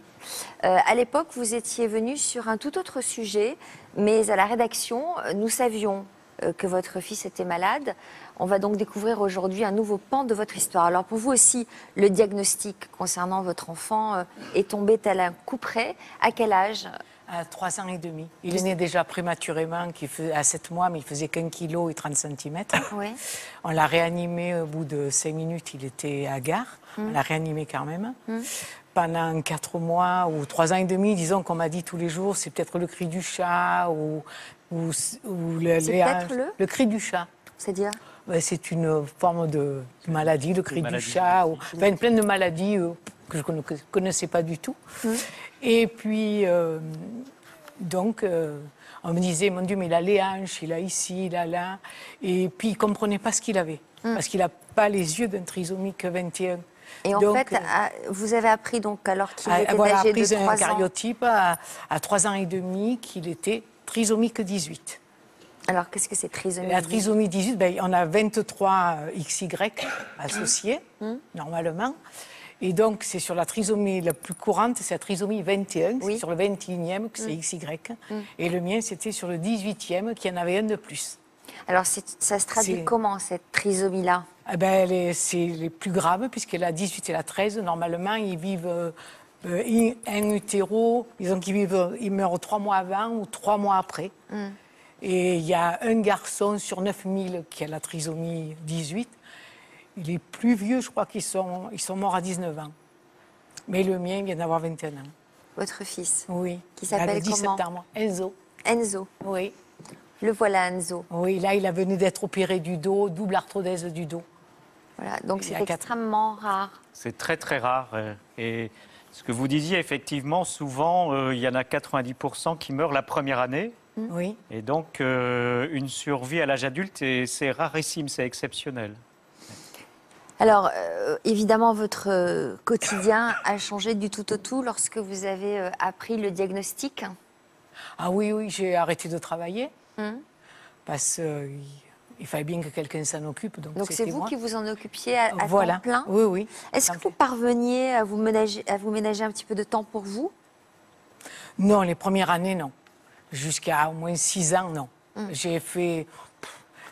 À l'époque, vous étiez venue sur un tout autre sujet, mais à la rédaction, nous savions que votre fils était malade. On va donc découvrir aujourd'hui un nouveau pan de votre histoire. Alors pour vous aussi, le diagnostic concernant votre enfant est tombé tel un coup près. À quel âge ? À 3 ans et demi. Il est né déjà prématurément, à 7 mois, mais il faisait qu'1 kg et 30 cm. Oui. On l'a réanimé au bout de 5 minutes, il était à gare. On l'a réanimé quand même. Pendant 4 mois ou 3 ans et demi, disons qu'on m'a dit tous les jours, c'est peut-être le cri du chat ou le cri du chat. C'est-à-dire ? C'est une forme de maladie, le cri du chat, enfin plein de maladies que je ne connaissais pas du tout. Et puis, donc, on me disait, mon Dieu, mais il a les hanches, il a ici, il a là. Et puis, il ne comprenait pas ce qu'il avait, parce qu'il n'a pas les yeux d'un trisomique 21. Et en donc, fait, vous avez appris, donc, alors qu'il était voilà, âgé de 3 ans... un cariotype à 3 ans et demi qu'il était trisomique 18. Alors, qu'est-ce que c'est trisomie ? La trisomie 18, on a 23 XY associés, normalement. Et donc, c'est sur la trisomie la plus courante, c'est la trisomie 21, c'est sur le 21e que c'est XY. Et le mien, c'était sur le 18e, qu'il y en avait un de plus. Alors, ça se traduit comment, cette trisomie-là ? C'est les plus graves, puisque la 18 et la 13, normalement, ils vivent in utero, disons ils meurent 3 mois avant ou 3 mois après. Et il y a un garçon sur 9000 qui a la trisomie 18. Les plus vieux, je crois qu'ils sont morts à 19 ans. Mais le mien, il vient d'avoir 21 ans. Votre fils ? Oui. Qui s'appelle le 10 comment ? septembre. Enzo. Enzo. Oui. Le voilà, Enzo. Oui, là, il venait d'être opéré du dos, double arthrodèse du dos. Voilà, donc c'est extrêmement rare. C'est très, très rare. Et ce que vous disiez, effectivement, souvent, il y en a 90% qui meurent la première année. Oui. Et donc, une survie à l'âge adulte, c'est rarissime, c'est exceptionnel. Alors, évidemment, votre quotidien a changé du tout au tout lorsque vous avez appris le diagnostic. Ah oui, j'ai arrêté de travailler parce qu'il fallait bien que quelqu'un s'en occupe. Donc c'est vous qui vous en occupiez à temps plein ? Oui. Est-ce que vous parveniez à vous ménager un petit peu de temps pour vous ? Non, les premières années, non. Jusqu'à au moins 6 ans, non. J'ai fait...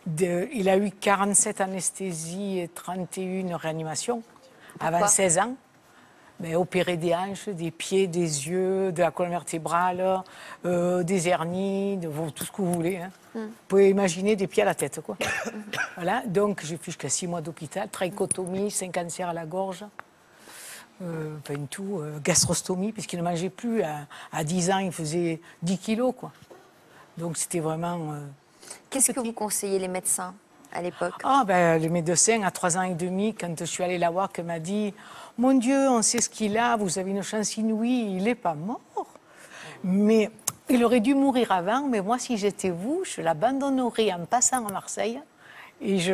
il a eu 47 anesthésies et 31 réanimations avant 16 ans. Mais opéré des hanches, des pieds, des yeux, de la colonne vertébrale, des hernies, tout ce que vous voulez. Hein. Vous pouvez imaginer des pieds à la tête, quoi. Voilà. Donc j'ai fait jusqu'à 6 mois d'hôpital, trachéotomie, 5 cancers à la gorge. Gastrostomie, puisqu'il ne mangeait plus. À 10 ans, il faisait 10 kilos, quoi. Donc c'était vraiment... Qu'est-ce que vous conseillez les médecins à l'époque ? Le médecin, à 3 ans et demi, quand je suis allée la voir, qui m'a dit « Mon Dieu, on sait ce qu'il a, vous avez une chance inouïe, il n'est pas mort. Mais il aurait dû mourir avant, mais moi, si j'étais vous, je l'abandonnerais en passant à Marseille et je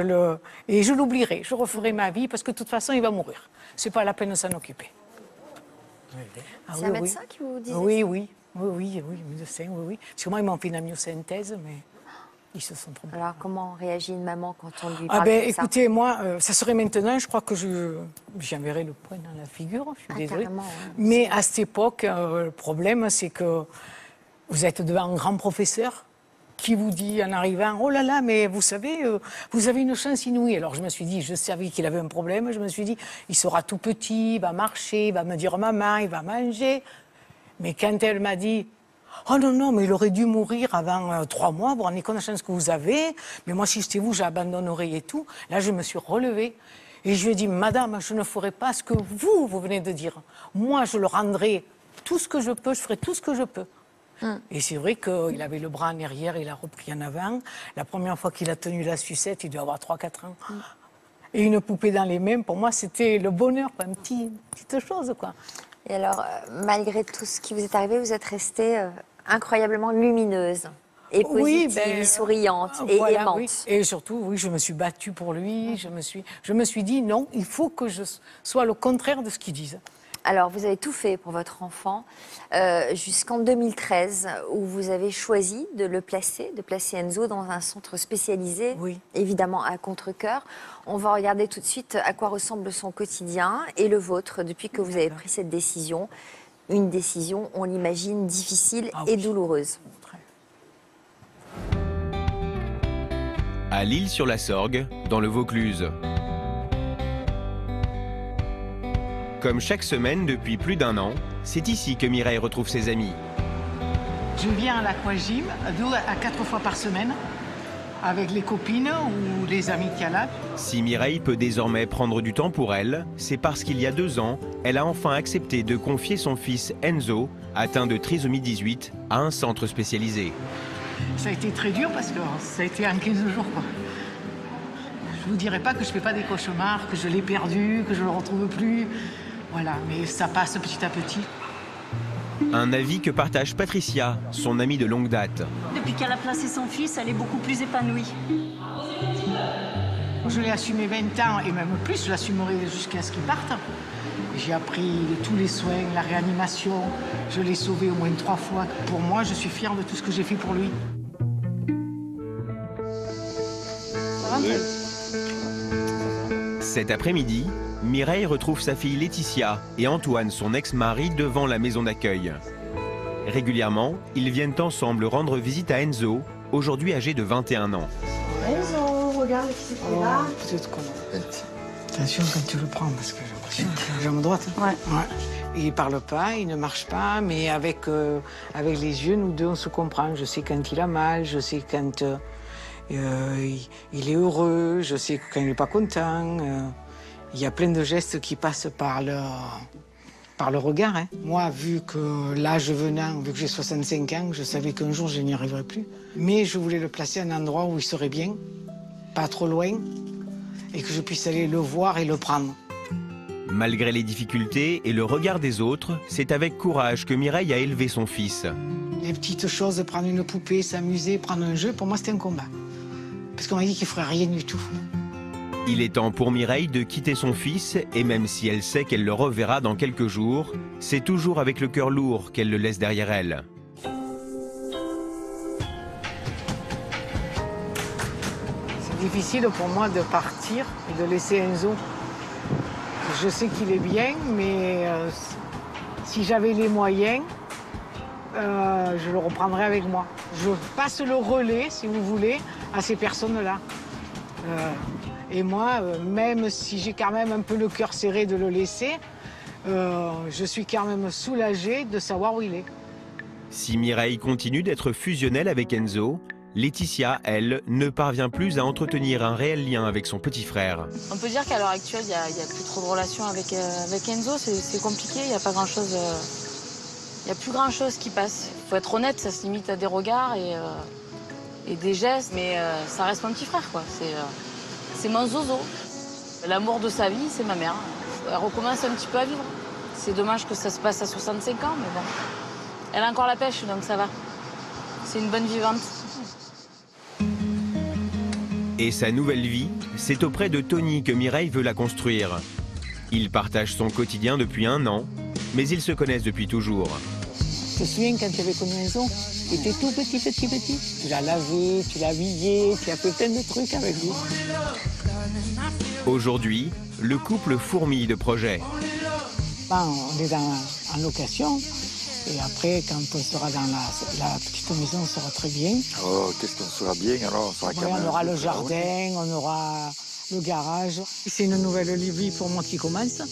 l'oublierais. Je referais ma vie parce que de toute façon, il va mourir. Ce n'est pas la peine de s'en occuper. » C'est un médecin qui vous disait ça ? Oui, médecin, oui. Parce que moi, ils m'ont fait une amniosynthèse, mais... Ils se sont trompés. Alors, comment réagit une maman quand on lui Ah parle ben, comme ça? écoutez, moi, ça serait maintenant, je crois que j'enverrai le poing dans la figure, je suis désolée. Carrément, ouais. Mais à cette époque, le problème, c'est que vous êtes devant un grand professeur qui vous dit en arrivant, oh là là, mais vous savez, vous avez une chance inouïe. Alors je me suis dit, je savais qu'il avait un problème, je me suis dit, il sera tout petit, il va marcher, il va me dire maman, il va manger. Mais quand elle m'a dit, oh non, non, mais il aurait dû mourir avant 3 mois, vous vous rendez compte de la chance que vous avez, mais moi si j'étais vous, j'abandonnerais et tout. Là, je me suis relevée et je lui ai dit, madame, je ne ferai pas ce que vous venez de dire. Moi, je le rendrai tout ce que je peux, je ferai tout ce que je peux. Et c'est vrai qu'il avait le bras en arrière, il a repris en avant. La première fois qu'il a tenu la sucette, il devait avoir 3-4 ans. Et une poupée dans les mains, pour moi, c'était le bonheur, quoi, une petite chose, quoi. Et alors, malgré tout ce qui vous est arrivé, vous êtes restée incroyablement lumineuse et positive, souriante et aimante. Oui. Et surtout, oui, je me suis battue pour lui. Je me suis dit, non, il faut que je sois le contraire de ce qu'ils disent. Alors, vous avez tout fait pour votre enfant jusqu'en 2013, où vous avez choisi de placer Enzo dans un centre spécialisé, évidemment à Contrecœur. On va regarder tout de suite à quoi ressemble son quotidien et le vôtre depuis que vous avez pris cette décision. Une décision, on l'imagine, difficile et douloureuse. À L'Isle-sur-la-Sorgue, dans le Vaucluse. Comme chaque semaine depuis plus d'1 an, c'est ici que Mireille retrouve ses amis. Je viens à l'aquagym 2 à 4 fois par semaine avec les copines ou les amis qu'il y a là. Si Mireille peut désormais prendre du temps pour elle, c'est parce qu'il y a 2 ans, elle a enfin accepté de confier son fils Enzo, atteint de trisomie 18, à un centre spécialisé. Ça a été très dur parce que ça a été en 15 jours, quoi. Je ne vous dirai pas que je ne fais pas des cauchemars, que je l'ai perdu, que je ne le retrouve plus. Voilà, mais ça passe petit à petit. Un avis que partage Patricia, son amie de longue date. Depuis qu'elle a placé son fils, elle est beaucoup plus épanouie. Je l'ai assumé 20 ans et même plus, je l'assumerai jusqu'à ce qu'il parte. J'ai appris tous les soins, la réanimation. Je l'ai sauvé au moins 3 fois. Pour moi, je suis fière de tout ce que j'ai fait pour lui. Cet après-midi, Mireille retrouve sa fille Laetitia et Antoine, son ex-mari, devant la maison d'accueil. Régulièrement, ils viennent ensemble rendre visite à Enzo, aujourd'hui âgé de 21 ans. Enzo, regarde qui c'est là. Peut-être qu'on a... Attention quand tu le prends, parce que j'ai l'impression que la jambe droite. Ouais. Il ne parle pas, il ne marche pas, mais avec les yeux, nous deux, on se comprend. Je sais quand il a mal, je sais quand il est heureux, je sais quand il n'est pas content. Il y a plein de gestes qui passent par le regard. Hein. Moi, vu que l'âge venant, vu que j'ai 65 ans, je savais qu'un jour, je n'y arriverais plus. Mais je voulais le placer à un endroit où il serait bien, pas trop loin, et que je puisse aller le voir et le prendre. Malgré les difficultés et le regard des autres, c'est avec courage que Mireille a élevé son fils. Les petites choses, prendre une poupée, s'amuser, prendre un jeu, pour moi, c'était un combat. Parce qu'on m'a dit qu'il ne ferait rien du tout. Il est temps pour Mireille de quitter son fils, et même si elle sait qu'elle le reverra dans quelques jours, c'est toujours avec le cœur lourd qu'elle le laisse derrière elle. C'est difficile pour moi de partir et de laisser Enzo. Je sais qu'il est bien, mais si j'avais les moyens, je le reprendrais avec moi. Je passe le relais, si vous voulez, à ces personnes-là. Et moi, même si j'ai quand même un peu le cœur serré de le laisser, je suis quand même soulagée de savoir où il est. Si Mireille continue d'être fusionnelle avec Enzo, Laetitia, elle, ne parvient plus à entretenir un réel lien avec son petit frère. On peut dire qu'à l'heure actuelle, il n'y a plus trop de relations avec Enzo. C'est compliqué, il n'y a pas grand-chose. Il n'y a plus grand-chose qui passe. Il faut être honnête, ça se limite à des regards et des gestes, mais ça reste mon petit frère, quoi. C'est mon zozo. L'amour de sa vie, c'est ma mère. Elle recommence un petit peu à vivre. C'est dommage que ça se passe à 65 ans, mais bon. Elle a encore la pêche, donc ça va. C'est une bonne vivante. Et sa nouvelle vie, c'est auprès de Tony que Mireille veut la construire. Ils partagent son quotidien depuis 1 an, mais ils se connaissent depuis toujours. te souviens quand tu avais connu Enzo? Il était tout petit. Tu l'as lavé, tu l'as habillé, tu as fait plein de trucs avec lui. Aujourd'hui, le couple fourmille de projets. On est en location. Et après, quand on sera dans la petite maison, on sera très bien. Oh, qu'est-ce qu'on sera bien alors? On sera quand même On aura le jardin, on aura le garage. C'est une nouvelle vie pour moi qui commence,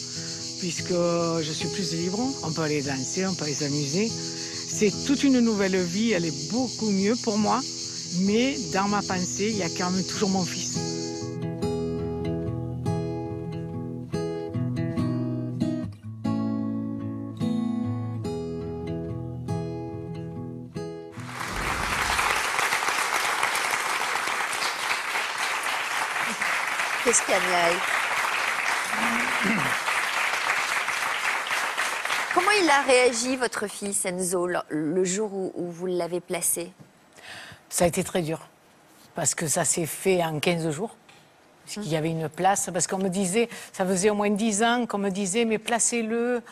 puisque je suis plus libre. On peut aller danser, on peut aller s'amuser. C'est toute une nouvelle vie, elle est beaucoup mieux pour moi. Mais dans ma pensée, il y a quand même toujours mon fils. Qu'est-ce qu'il y a, Mireille? Comment il a réagi, votre fils Enzo, le jour où vous l'avez placé? Ça a été très dur, parce que ça s'est fait en 15 jours. Parce qu'il y avait une place, parce qu'on me disait, ça faisait au moins 10 ans qu'on me disait, mais placez-le,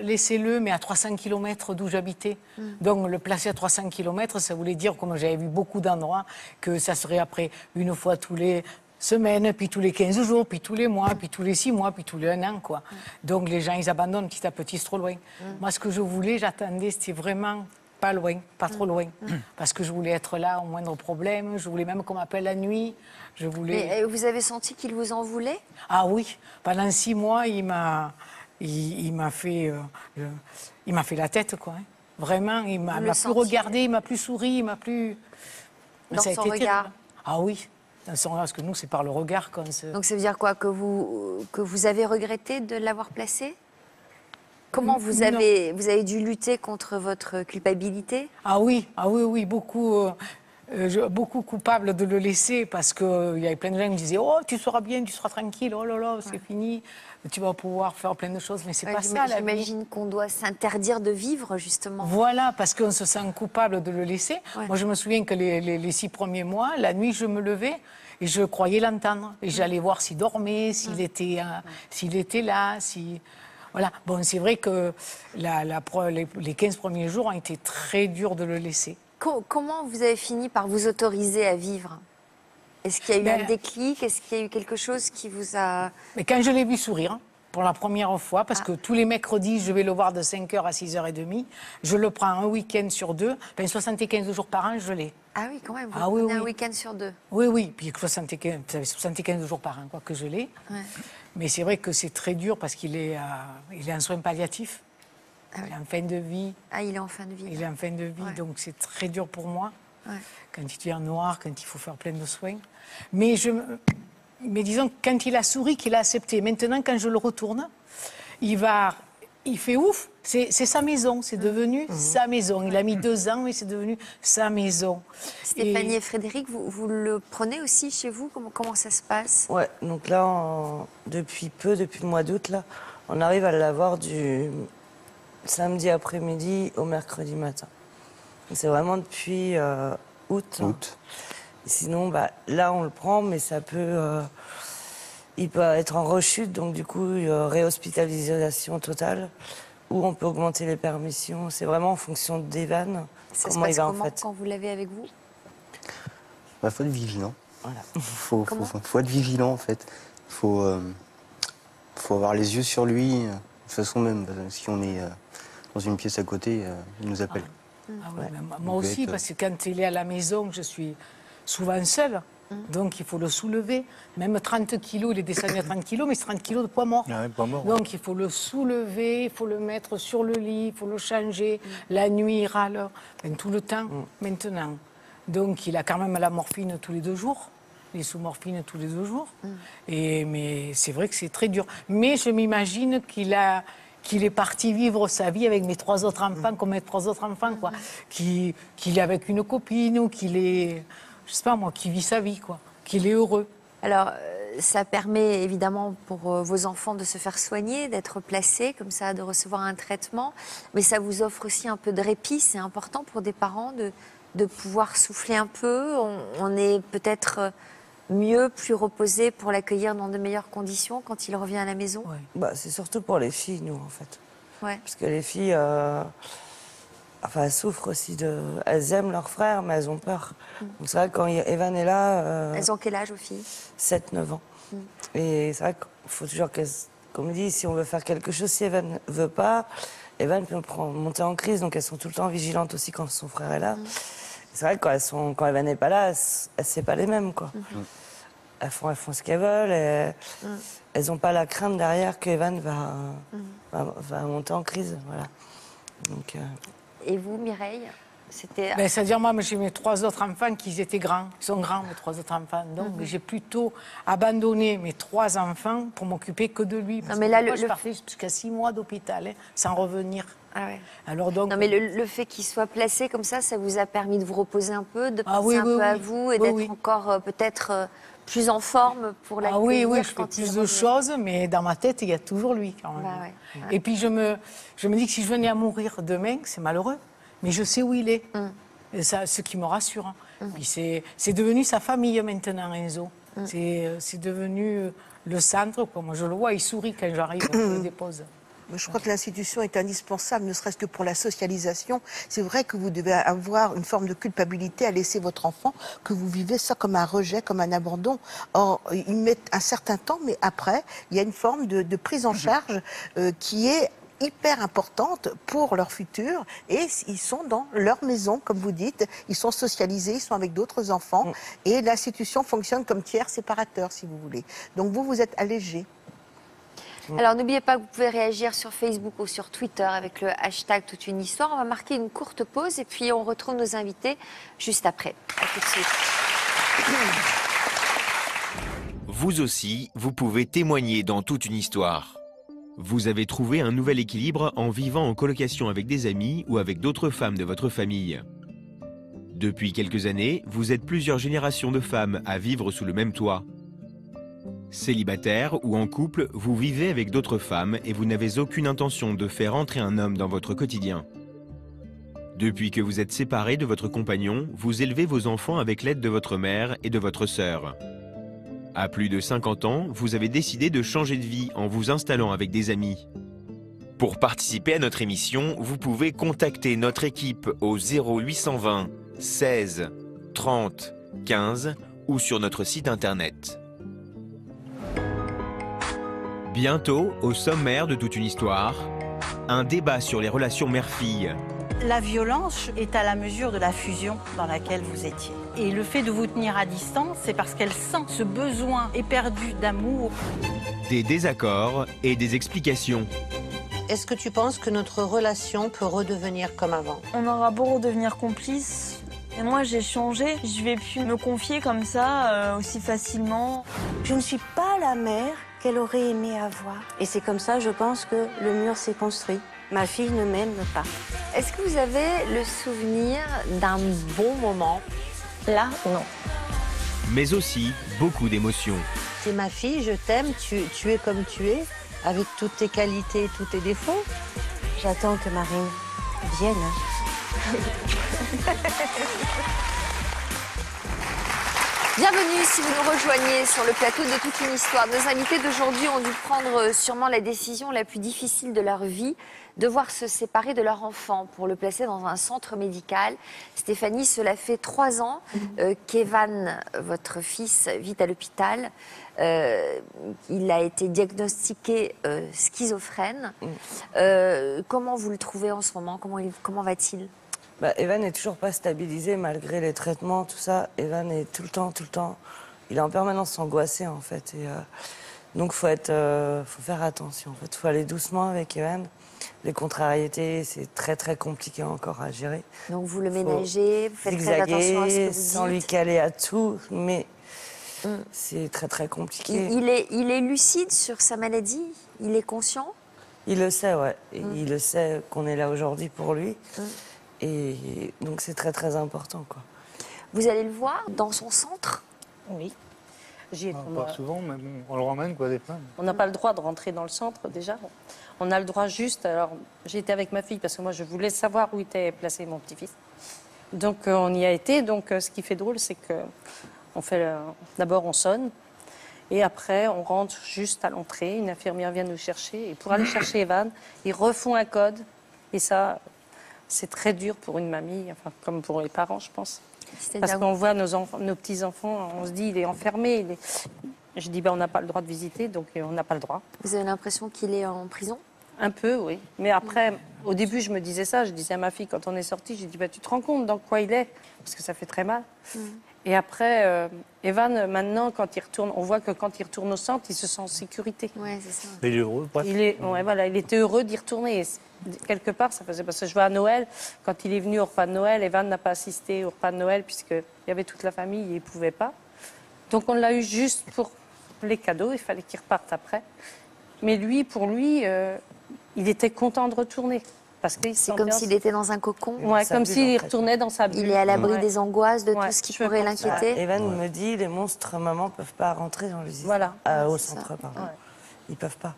laissez-le, mais à 300 km d'où j'habitais. Donc le placer à 300 km, ça voulait dire, comme j'avais vu beaucoup d'endroits, que ça serait après une fois tous les semaines, puis tous les 15 jours, puis tous les mois, puis tous les 6 mois, puis tous les 1 an, quoi. Donc les gens, ils abandonnent petit à petit, c'est trop loin. Moi, ce que je voulais, j'attendais, c'était vraiment pas loin, pas trop loin. Parce que je voulais être là au moindre problème, je voulais même qu'on m'appelle la nuit. Je voulais... Mais vous avez senti qu'il vous en voulait? Ah oui, pendant 6 mois, il m'a fait la tête, quoi. Hein. Vraiment, il m'a plus regardé, il m'a plus souri, il m'a plus... Dans son regard? Ah oui. Parce que nous, c'est par le regard qu'on se... Donc ça veut dire quoi? Que vous avez regretté de l'avoir placé? Comment vous avez dû lutter contre votre culpabilité? Ah oui, beaucoup, beaucoup coupable de le laisser parce qu'il y avait plein de gens qui me disaient « Oh, tu seras bien, tu seras tranquille, oh là là, c'est fini, tu vas pouvoir faire plein de choses. » Mais c'est pas ça, la vie. J'imagine qu'on doit s'interdire de vivre, justement. Voilà, parce qu'on se sent coupable de le laisser. Ouais. Moi, je me souviens que les 6 premiers mois, la nuit, je me levais et je croyais l'entendre. Et j'allais voir s'il dormait, s'il était là, si... Voilà. Bon, c'est vrai que les 15 premiers jours ont été très durs de le laisser. Comment vous avez fini par vous autoriser à vivre? Est-ce qu'il y a eu un déclic? Est-ce qu'il y a eu quelque chose qui vous a... Mais quand je l'ai vu sourire, pour la première fois, parce que tous les mercredis, je vais le voir de 5h à 6h30, je le prends un week-end sur 2, 75 jours par an, je l'ai. Ah oui, quand même, vous prenez un week-end sur 2. Oui, puis 75 jours par an, quoi, que je l'ai. Ouais. Mais c'est vrai que c'est très dur parce qu'il est en soins palliatifs. Ah oui. Il est en fin de vie. Ah, il est en fin de vie. Il est en fin de vie, donc c'est très dur pour moi. Ouais. Quand il est en noir, quand il faut faire plein de soins. Mais disons, quand il a souri, qu'il a accepté. Maintenant, quand je le retourne, il fait ouf. C'est sa maison, c'est devenu sa maison. Il a mis 2 ans, mais c'est devenu sa maison. Stéphanie et Frédéric, vous le prenez aussi chez vous? Comment ça se passe? Ouais, donc là, depuis le mois d'août, là, on arrive à l'avoir du samedi après-midi au mercredi matin. C'est vraiment depuis août. Sinon, là, on le prend, mais ça peut... il peut être en rechute, donc du coup, réhospitalisation totale, ou on peut augmenter les permissions. C'est vraiment en fonction d'Evan. Ça se passe comment quand vous l'avez avec vous? Faut être vigilant. Voilà. Faut être vigilant, en fait. Faut avoir les yeux sur lui. De toute façon, même si on est dans une pièce à côté, il nous appelle. Moi aussi, parce que quand il est à la maison, je suis souvent seule. Donc il faut le soulever. Même 30 kilos, il est descendu à 30 kilos, mais c'est 30 kilos de poids mort. Ah ouais, poids mort. Donc il faut le soulever, il faut le mettre sur le lit, il faut le changer. La nuit, il râle. Tout le temps, maintenant. Donc il a quand même la morphine tous les 2 jours. Les sous-morphines tous les 2 jours. Mais c'est vrai que c'est très dur. Mais je m'imagine qu'il est parti vivre sa vie avec mes 3 autres enfants, comme mes 3 autres enfants, quoi. Qu'il est avec une copine ou qu'il est... Je sais pas moi, qui vit sa vie, quoi, qu'il est heureux. Alors, ça permet évidemment pour vos enfants de se faire soigner, d'être placés comme ça, de recevoir un traitement, mais ça vous offre aussi un peu de répit. C'est important pour des parents de pouvoir souffler un peu. On est peut-être mieux, plus reposé pour l'accueillir dans de meilleures conditions quand il revient à la maison. Ouais. C'est surtout pour les filles, nous, en fait. Ouais. Parce que les filles... enfin, elles souffrent aussi de... Elles aiment leur frère, mais elles ont peur. Donc c'est vrai que quand Evan est là... Elles ont quel âge aux filles? 7-9 ans. Et c'est vrai qu'il faut toujours qu'elles... Comme on dit, si on veut faire quelque chose, si Evan ne veut pas, Evan peut monter en crise. Donc elles sont tout le temps vigilantes aussi quand son frère est là. C'est vrai que quand Evan n'est pas là, c'est pas les mêmes, quoi. Elles font ce qu'elles veulent. Elles n'ont pas la crainte derrière qu'Evan va monter en crise. Voilà. Donc, Et vous, Mireille, c'était... C'est-à-dire, moi, j'ai mes 3 autres enfants qui étaient grands. Ils sont grands, mes 3 autres enfants. Donc, j'ai plutôt abandonné mes 3 enfants pour m'occuper que de lui. Parce mais que là, moi, je partais jusqu'à 6 mois d'hôpital, sans revenir. Ah ouais. Alors donc, non, mais le fait qu'il soit placé comme ça vous a permis de vous reposer un peu, de penser un peu à vous et d'être encore peut-être plus en forme pour la oui, je fais plus de choses, mais dans ma tête, il y a toujours lui quand même. Et puis je me dis que si je venais à mourir demain, c'est malheureux, mais je sais où il est. Et ça, ce qui me rassure. Puis c'est devenu sa famille maintenant, Enzo. C'est devenu le centre, quoi. Moi je le vois, il sourit quand j'arrive, je le dépose. Je crois que l'institution est indispensable, ne serait-ce que pour la socialisation. C'est vrai que vous devez avoir une forme de culpabilité à laisser votre enfant, que vous vivez ça comme un rejet, comme un abandon. Or, ils mettent un certain temps, mais après, il y a une forme de prise en charge qui est hyper importante pour leur futur, et ils sont dans leur maison, comme vous dites, ils sont socialisés, ils sont avec d'autres enfants, et l'institution fonctionne comme tiers séparateur, si vous voulez. Donc vous êtes allégé. Alors n'oubliez pas que vous pouvez réagir sur Facebook ou sur Twitter avec le hashtag Toute une histoire. On va marquer une courte pause et puis on retrouve nos invités juste après. À tout de suite. Vous aussi, vous pouvez témoigner dans Toute une histoire. Vous avez trouvé un nouvel équilibre en vivant en colocation avec des amis ou avec d'autres femmes de votre famille. Depuis quelques années, vous êtes plusieurs générations de femmes à vivre sous le même toit. Célibataire ou en couple, vous vivez avec d'autres femmes et vous n'avez aucune intention de faire entrer un homme dans votre quotidien. Depuis que vous êtes séparé de votre compagnon, vous élevez vos enfants avec l'aide de votre mère et de votre sœur. À plus de 50 ans, vous avez décidé de changer de vie en vous installant avec des amis. Pour participer à notre émission, vous pouvez contacter notre équipe au 0820 16 30 15 ou sur notre site internet. Bientôt, au sommaire de Toute une histoire, un débat sur les relations mère-fille. La violence est à la mesure de la fusion dans laquelle vous étiez. Et le fait de vous tenir à distance, c'est parce qu'elle sent ce besoin éperdu d'amour. Des désaccords et des explications. Est-ce que tu penses que notre relation peut redevenir comme avant? On aura beau redevenir complices. Et moi, j'ai changé. Je vais plus me confier comme ça aussi facilement. Je ne suis pas la mère qu'elle aurait aimé avoir. Et c'est comme ça, je pense, que le mur s'est construit. Ma fille ne m'aime pas. Est-ce que vous avez le souvenir d'un bon moment? Là, non. Mais aussi beaucoup d'émotions. C'est ma fille, je t'aime, tu es comme tu es, avec toutes tes qualités et tous tes défauts. J'attends que Marine vienne. Bienvenue si vous nous rejoignez sur le plateau de Toute une histoire. Nos invités d'aujourd'hui ont dû prendre sûrement la décision la plus difficile de leur vie, devoir se séparer de leur enfant pour le placer dans un centre médical. Stéphanie, cela fait 3 ans qu'Evan, votre fils, vit à l'hôpital. Il a été diagnostiqué schizophrène. Comment vous le trouvez en ce moment? Comment va-t-il? Evan n'est toujours pas stabilisé malgré les traitements, tout ça. Evan est tout le temps. Il est en permanence angoissé en fait. Et, donc faut faire attention. En fait, faut aller doucement avec Evan. Les contrariétés, c'est très compliqué encore à gérer. Donc vous le ménagez, vous faites très attention à ce que vous dites. Sans lui caler à tout, mais c'est très compliqué. Il est lucide sur sa maladie? Il est conscient? Il le sait, ouais. Il le sait qu'on est là aujourd'hui pour lui. Et donc c'est très important, quoi. Vous allez le voir dans son centre? Oui. Pas souvent, mais bon, on le ramène quoi des fois. On n'a pas le droit de rentrer dans le centre déjà. On a le droit juste. Alors j'ai été avec ma fille parce que moi je voulais savoir où était placé mon petit-fils. Donc on y a été. Donc ce qui fait drôle, c'est que d'abord on sonne et après on rentre juste à l'entrée. Une infirmière vient nous chercher et pour aller chercher Evan, ils refont un code et ça. c'est très dur pour une mamie, enfin, comme pour les parents, je pense. C'est-à-dire Parce qu'on voit nos petits-enfants, on se dit, il est enfermé. Je dis, on n'a pas le droit de visiter, donc on n'a pas le droit. Vous avez l'impression qu'il est en prison? Un peu, oui. Mais après, au début, je me disais ça. Je disais à ma fille, quand on est sorti, j'ai dit, tu te rends compte dans quoi il est? Parce que ça fait très mal. Et après, Evan, maintenant, quand il retourne, on voit que quand il retourne au centre, il se sent en sécurité. Ouais, c'est ça. Il est heureux, presque. Il était heureux d'y retourner. Et quelque part, ça faisait... Parce que je vois à Noël, quand il est venu au repas de Noël, Evan n'a pas assisté au repas de Noël, puisqu'il y avait toute la famille, il ne pouvait pas. Donc on l'a eu juste pour les cadeaux, il fallait qu'il reparte après. Mais lui, pour lui, il était content de retourner. C'est comme s'il était dans un cocon. Ouais, comme s'il retournait dans sa bulle. Il est à l'abri des angoisses, de tout ce qui pourrait l'inquiéter. Evan me dit, les monstres, maman, ne peuvent pas rentrer dans l'usine. Au centre, pardon. Ils ne peuvent pas.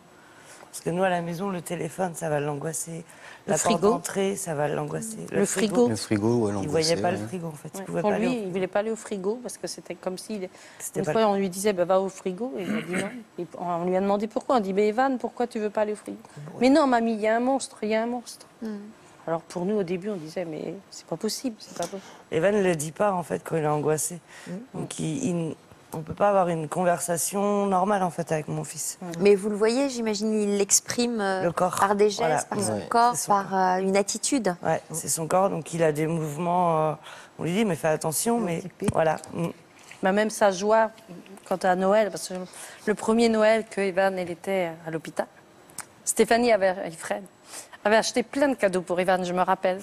Parce que nous, à la maison, le téléphone, ça va l'angoisser. La porte d'entrée, ça va l'angoisser. Le frigo. Le frigo, ouais, l'angoisser. Il ne voyait pas le frigo, en fait. Pour lui, il ne voulait pas aller au frigo parce que c'était comme s'il... Une fois, on lui disait, va au frigo. Et il a dit non. Et on lui a demandé pourquoi. On dit, mais Evan, pourquoi tu ne veux pas aller au frigo? Mais non, mamie, il y a un monstre, il y a un monstre. Alors pour nous, au début, on disait, mais c'est pas possible, c'est pas possible. Evan ne le dit pas, en fait, quand il est angoissé. Donc on ne peut pas avoir une conversation normale, en fait, avec mon fils. Mais vous le voyez, j'imagine, il l'exprime par des gestes, par son corps, par une attitude. Ouais, c'est son corps, donc il a des mouvements... on lui dit, mais fais attention, mais voilà. Mais même sa joie, quand à Noël, parce que le premier Noël que Evan elle était à l'hôpital, Stéphanie Fred avait acheté plein de cadeaux pour Evan, je me rappelle.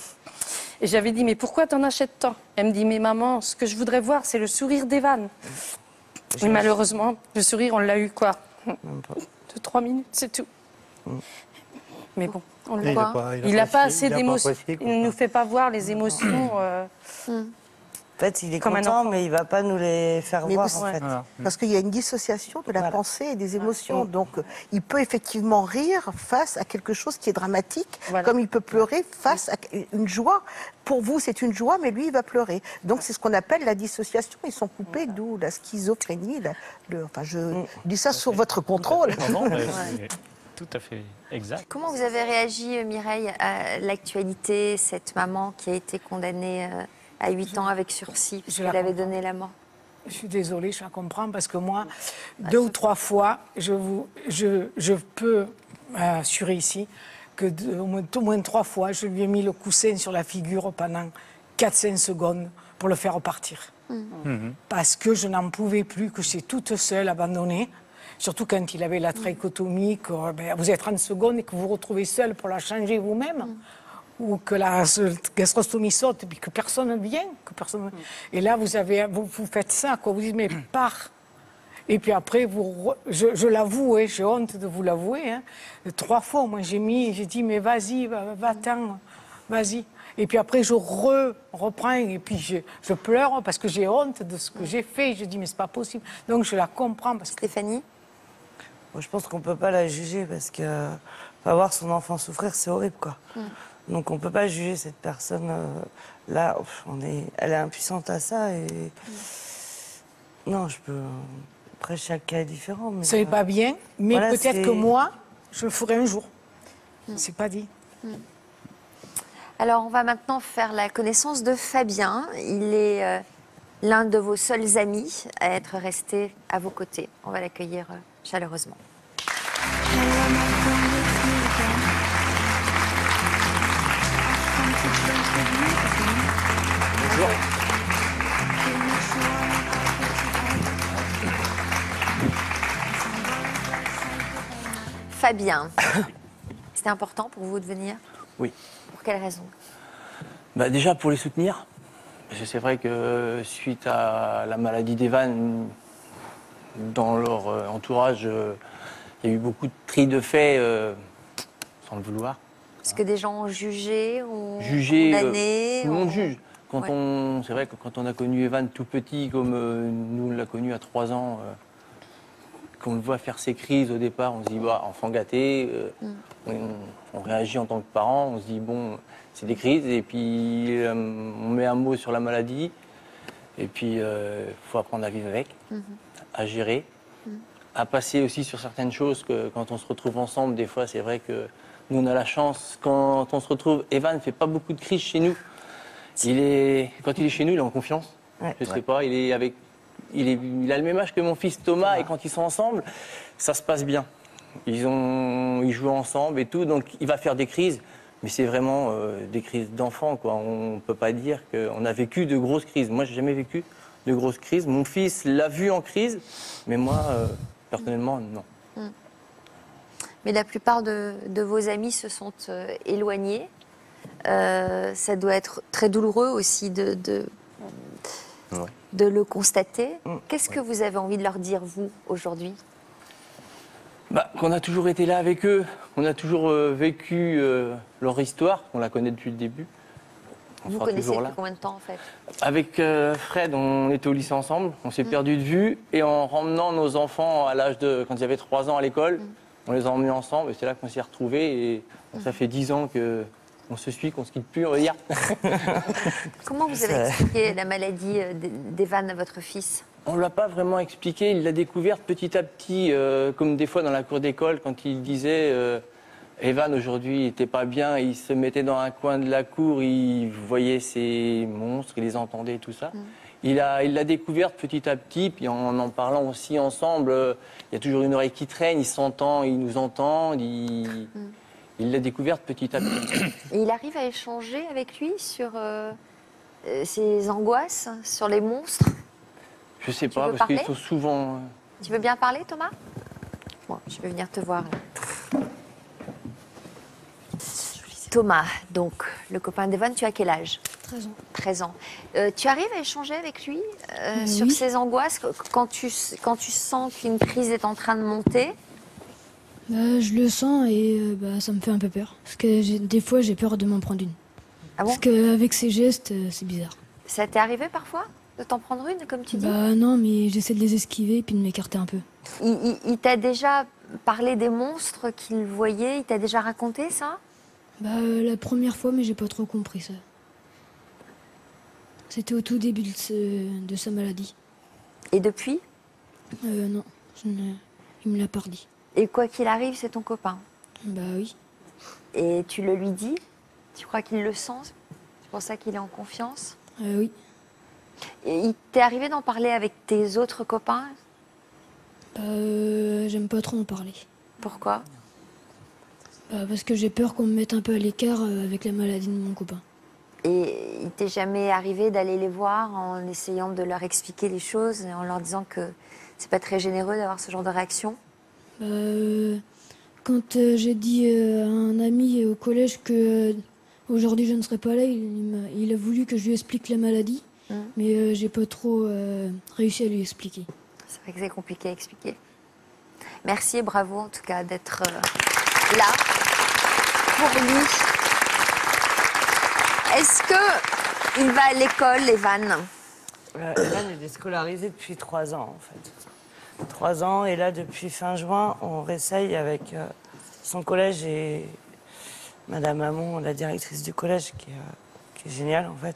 Et j'avais dit, mais pourquoi t'en achètes tant? Elle me dit, mais maman, ce que je voudrais voir, c'est le sourire d'Evan. Et malheureusement, le sourire, on l'a eu quoi? De 3 minutes, c'est tout. Mais bon, on le voit. Il n'a pas assez d'émotions. Il ne nous fait pas voir les émotions. En fait, il est content, mais il ne va pas nous les faire voir, en fait. Parce qu'il y a une dissociation de la pensée et des émotions. Donc, il peut effectivement rire face à quelque chose qui est dramatique, comme il peut pleurer face à une joie. Pour vous, c'est une joie, mais lui, il va pleurer. Donc, c'est ce qu'on appelle la dissociation. Ils sont coupés, d'où la schizophrénie. Enfin, je dis ça sous votre contrôle. Tout à fait exact. Comment vous avez réagi, Mireille, à l'actualité, cette maman qui a été condamnée à 8 ans avec sursis, puisqu'elle avait donné la mort? Je suis désolée, je la comprends, parce que moi, 2 ou 3 fois, je peux assurer ici que au moins 3 fois, je lui ai mis le coussin sur la figure pendant 4-5 secondes pour le faire repartir. Parce que je n'en pouvais plus, que j'étais toute seule, abandonnée. Surtout quand il avait la trachéotomie, que vous êtes 30 secondes et que vous vous retrouvez seule pour la changer vous-même. Ou que la gastrostomie saute et puis que personne ne vient. Et là, vous faites ça, quoi. Vous dites, mais pars. Et puis après, je l'avoue, j'ai honte de vous l'avouer. 3 fois, au moins, j'ai dit, mais vas-y, va-t'en, vas-y. Et puis après, je reprends et puis je pleure parce que j'ai honte de ce que j'ai fait. Je dis, mais c'est pas possible. Donc, je la comprends. Stéphanie? Moi, je pense qu'on ne peut pas la juger parce que voir son enfant souffrir, c'est horrible, quoi. Donc on ne peut pas juger cette personne-là. Elle est impuissante à ça. Et... Non, je peux... Après, chaque cas est différent. Mais ce n'est pas bien, mais voilà, peut-être que moi, je le ferai un jour. C'est pas dit. Alors, on va maintenant faire la connaissance de Fabien. Il est l'un de vos seuls amis à être resté à vos côtés. On va l'accueillir chaleureusement. Bonjour. Fabien, c'était important pour vous de venir? Oui. Pour quelle raison? Déjà pour les soutenir. Parce que c'est vrai que suite à la maladie d'Evan, dans leur entourage, il y a eu beaucoup de tri de faits sans le vouloir. Est-ce que des gens ont jugé, ont condamné tout le monde juge. C'est vrai que quand on a connu Evan tout petit, comme nous on l'a connu à 3 ans, qu'on le voit faire ses crises au départ, on se dit, enfant gâté, on réagit en tant que parent, on se dit, bon, c'est des crises, et puis on met un mot sur la maladie, et puis il faut apprendre à vivre avec, à gérer, à passer aussi sur certaines choses que quand on se retrouve ensemble, des fois c'est vrai que Nous, on a la chance, quand on se retrouve, Evan ne fait pas beaucoup de crises chez nous. Quand il est chez nous, il est en confiance. Ouais. Je sais pas, il a le même âge que mon fils Thomas, et quand ils sont ensemble, ça se passe bien. Ils jouent ensemble et tout, donc il va faire des crises, mais c'est vraiment des crises d'enfants, quoi. On peut pas dire qu'on a vécu de grosses crises. Moi, j'ai jamais vécu de grosses crises. Mon fils l'a vu en crise, mais moi, personnellement, non. Mais la plupart de vos amis se sont éloignés. Ça doit être très douloureux aussi de le constater. Qu'est-ce que vous avez envie de leur dire, vous, aujourd'hui? Qu'on a toujours été là avec eux, on a toujours vécu leur histoire, on la connaît depuis le début. Vous connaissez depuis combien de temps, en fait? Avec Fred, on était au lycée ensemble, on s'est perdu de vue, et en ramenant nos enfants à l'âge de, quand ils avaient 3 ans à l'école, on les a emmenés ensemble, et c'est là qu'on s'est retrouvés, et ça fait 10 ans qu'on se suit, qu'on ne se quitte plus, on va dire. Comment vous avez expliqué la maladie d'Evan à votre fils? On ne l'a pas vraiment expliqué, il l'a découverte petit à petit, comme des fois dans la cour d'école, quand il disait Evan aujourd'hui n'était pas bien, il se mettait dans un coin de la cour, il voyait ces monstres, il les entendait, tout ça. Il l'a découverte petit à petit, puis en parlant aussi ensemble, il y a toujours une oreille qui traîne, il s'entend, il nous entend, il l'a découverte petit à petit. Et il arrive à échanger avec lui sur ses angoisses, sur les monstres? Je sais pas, parce qu'ils sont souvent... Tu veux bien parler, Thomas? Bon, je vais venir te voir. Thomas, donc, le copain d'Evan, tu as quel âge? 13 ans. 13 ans. Tu arrives à échanger avec lui sur ses angoisses quand tu sens qu'une crise est en train de monter? Je le sens et ça me fait un peu peur. Parce que des fois, j'ai peur de m'en prendre une. Ah bon? Parce qu'avec ses gestes, c'est bizarre. Ça t'est arrivé parfois de t'en prendre une, comme tu dis? Non, mais j'essaie de les esquiver et puis de m'écarter un peu. Il t'a déjà parlé des monstres qu'il voyait? Il t'a déjà raconté ça? La première fois, mais j'ai pas trop compris ça. C'était au tout début de sa maladie. Et depuis? Non, il me l'a pas dit. Et quoi qu'il arrive, c'est ton copain? Oui. Et tu le lui dis? Tu crois qu'il le sent? C'est pour ça qu'il est en confiance? Oui. Et il t'est arrivé d'en parler avec tes autres copains? J'aime pas trop en parler. Pourquoi? Parce que j'ai peur qu'on me mette un peu à l'écart avec la maladie de mon copain. Et il t'est jamais arrivé d'aller les voir en essayant de leur expliquer les choses et en leur disant que c'est pas très généreux d'avoir ce genre de réaction? Quand j'ai dit à un ami au collège que aujourd'hui je ne serais pas là, il a voulu que je lui explique la maladie, mais j'ai pas trop réussi à lui expliquer. C'est vrai que c'est compliqué à expliquer. Merci et bravo en tout cas d'être là pour lui. Est-ce qu'il va à l'école, Evan? Evan est déscolarisé depuis 3 ans, en fait. 3 ans, et là, depuis fin juin, on réessaye avec son collège et Madame Hamon, la directrice du collège, qui est géniale, en fait.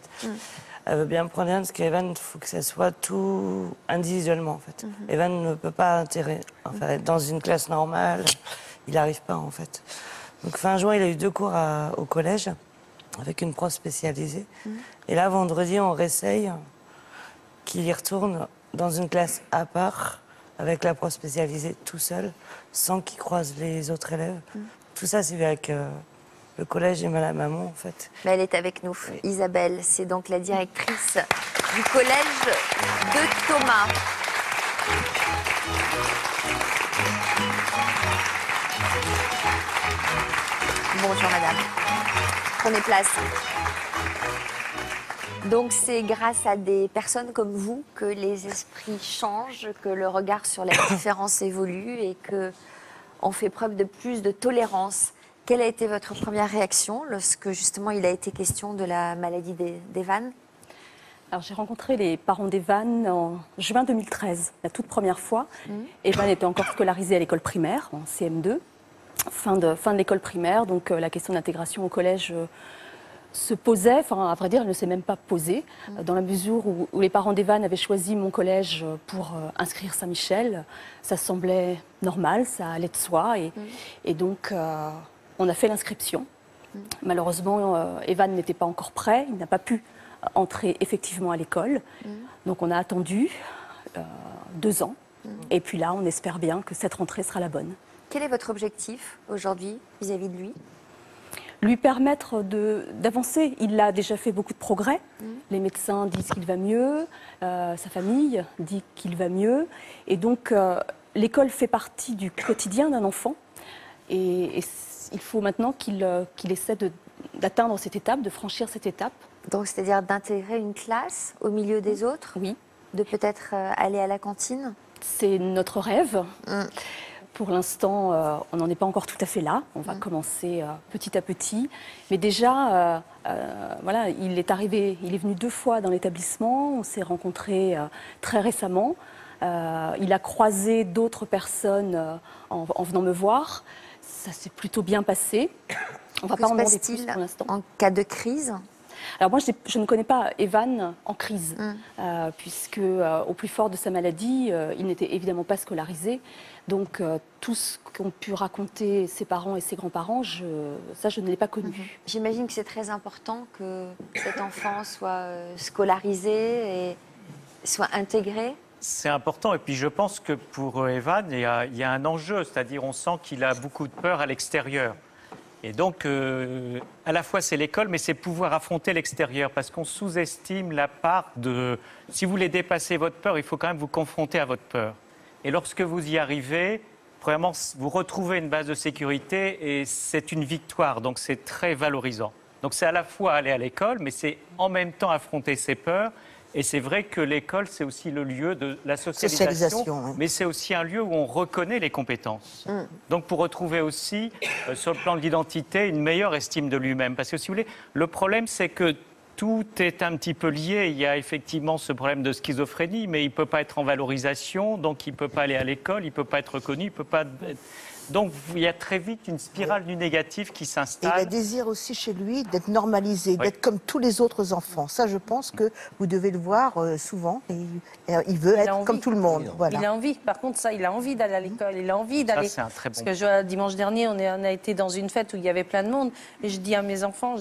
Elle veut bien me prendre parce qu'Evan, il faut que ça soit tout individuellement, en fait. Evan ne peut pas être dans une classe normale. Il n'arrive pas, en fait. Donc, fin juin, il a eu 2 cours au collège, avec une prof spécialisée. Et là, vendredi, on réessaye qu'il y retourne dans une classe à part, avec la prof spécialisée tout seul, sans qu'il croise les autres élèves. Tout ça, c'est avec le collège et Madame Hamon, en fait. Mais elle est avec nous. Oui. Isabelle, c'est donc la directrice du collège de Thomas. Bonjour madame. Prenez place. Donc c'est grâce à des personnes comme vous que les esprits changent, que le regard sur la différence évolue et qu'on fait preuve de plus de tolérance. Quelle a été votre première réaction lorsque justement il a été question de la maladie d'Evan? Alors j'ai rencontré les parents d'Evan en juin 2013, la toute première fois. Evan était encore scolarisé à l'école primaire, en CM2, fin de l'école primaire, donc la question d'intégration au collège se posait, enfin à vrai dire elle ne s'est même pas posée, dans la mesure où les parents d'Evan avaient choisi mon collège pour inscrire Saint-Michel. Ça semblait normal, ça allait de soi, et donc On a fait l'inscription. Malheureusement, Evan n'était pas encore prêt. Il n'a pas pu entrer effectivement à l'école. Donc on a attendu 2 ans. Et puis là, on espère bien que cette rentrée sera la bonne. Quel est votre objectif aujourd'hui vis-à-vis de lui? Lui permettre d'avancer. Il a déjà fait beaucoup de progrès. Les médecins disent qu'il va mieux, sa famille dit qu'il va mieux. Et donc, l'école fait partie du quotidien d'un enfant. Et il faut maintenant qu'il essaie d'atteindre cette étape, de franchir cette étape. Donc, c'est-à-dire d'intégrer une classe au milieu des autres? Oui. De peut-être aller à la cantine? C'est notre rêve. Pour l'instant, on n'en est pas encore tout à fait là. On va commencer petit à petit. Mais déjà, voilà, il est venu 2 fois dans l'établissement. On s'est rencontrés très récemment. Il a croisé d'autres personnes en venant me voir. Ça s'est plutôt bien passé. On ne va pas en demander plus pour l'instant. En cas de crise? Alors moi, je ne connais pas Evan en crise, puisque au plus fort de sa maladie, il n'était évidemment pas scolarisé. Donc tout ce qu'ont pu raconter ses parents et ses grands-parents, je ne l'ai pas connu. J'imagine que c'est très important que cet enfant soit scolarisé et soit intégré. C'est important, et puis je pense que pour Evan, il y a un enjeu, c'est-à-dire on sent qu'il a beaucoup de peur à l'extérieur. Et donc, à la fois c'est l'école, mais c'est pouvoir affronter l'extérieur, parce qu'on sous-estime la part de... Si vous voulez dépasser votre peur, il faut quand même vous confronter à votre peur. Et lorsque vous y arrivez, premièrement, vous retrouvez une base de sécurité et c'est une victoire, donc c'est très valorisant. Donc c'est à la fois aller à l'école, mais c'est en même temps affronter ses peurs. Et c'est vrai que l'école, c'est aussi le lieu de la socialisation, mais c'est aussi un lieu où on reconnaît les compétences. Donc pour retrouver aussi, sur le plan de l'identité, une meilleure estime de lui-même. Parce que si vous voulez, le problème, c'est que tout est un petit peu lié. Il y a effectivement ce problème de schizophrénie, mais il ne peut pas être en valorisation, donc il ne peut pas aller à l'école, il ne peut pas être reconnu, il ne peut pas... Donc il y a très vite une spirale du négatif qui s'installe. Et il a désir aussi chez lui d'être normalisé, d'être comme tous les autres enfants. Ça, je pense que vous devez le voir souvent. Et il veut être comme tout le monde. Voilà. Il a envie. Par contre, ça, il a envie d'aller à l'école. Il a envie d'aller. Ça, c'est un très bon. Parce que dimanche dernier, on a été dans une fête où il y avait plein de monde. Et je dis à mes enfants,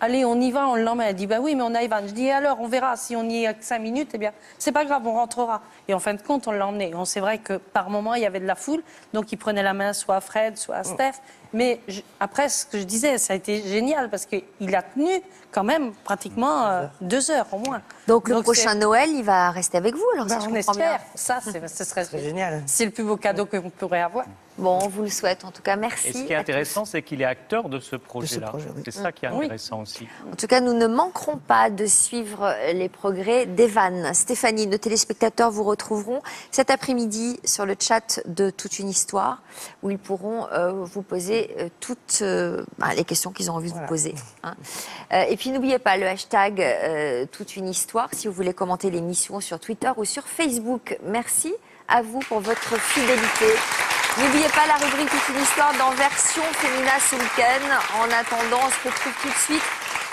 allez, on y va, on l'emmène. Elle dit, bah oui, mais on a Evan. Je dis, alors, on verra. Si on y est 5 minutes, eh bien, c'est pas grave, on rentrera. Et en fin de compte, on l'a emmené. C'est vrai que par moment, il y avait de la foule. Donc, il prenait la main soit à Fred, soit à Steph. Mais après, ce que je disais, ça a été génial parce qu'il a tenu quand même pratiquement 2 heures au moins. Donc le prochain Noël, il va rester avec vous alors, si je on comprends bien. espère. Ça, ce serait génial. C'est le plus beau cadeau qu'on pourrait avoir. Bon, on vous le souhaite en tout cas. Merci. Et ce qui est intéressant, c'est qu'il est acteur de ce projet-là. C'est ça qui est intéressant aussi. En tout cas, nous ne manquerons pas de suivre les progrès d'Evan. Stéphanie, nos téléspectateurs vous retrouveront cet après-midi sur le chat de Toute une histoire, où ils pourront vous poser toutes les questions qu'ils ont envie de vous poser. Et puis n'oubliez pas le hashtag Toute une histoire si vous voulez commenter l'émission sur Twitter ou sur Facebook. Merci à vous pour votre fidélité. N'oubliez pas la rubrique Toute une histoire dans Version Fémina ce week-end. En attendant, on se retrouve tout de suite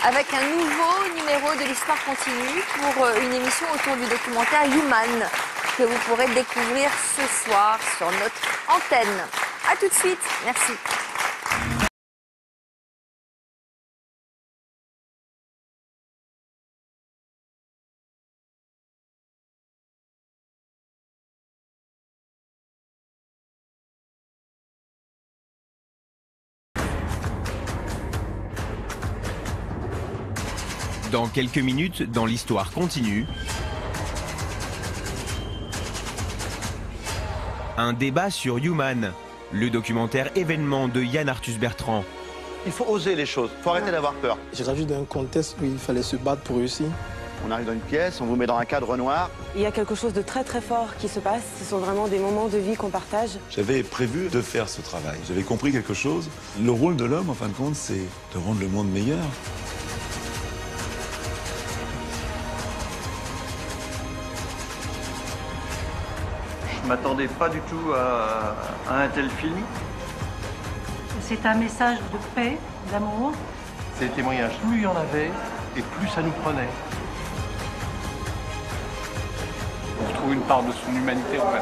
avec un nouveau numéro de l'Histoire continue pour une émission autour du documentaire Human que vous pourrez découvrir ce soir sur notre antenne. A tout de suite. Merci. Dans quelques minutes, dans l'Histoire continue, un débat sur Human, le documentaire événement de Yann Arthus Bertrand. Il faut oser les choses, il faut arrêter d'avoir peur. J'ai grandi dans un contexte où il fallait se battre pour réussir. On arrive dans une pièce, on vous met dans un cadre noir. Il y a quelque chose de très très fort qui se passe. Ce sont vraiment des moments de vie qu'on partage. J'avais prévu de faire ce travail. J'avais compris quelque chose. Le rôle de l'homme, en fin de compte, c'est de rendre le monde meilleur. Je ne m'attendais pas du tout à un tel film. C'est un message de paix, d'amour. C'est des témoignages. Plus il y en avait, et plus ça nous prenait. On retrouve une part de son humanité en fait.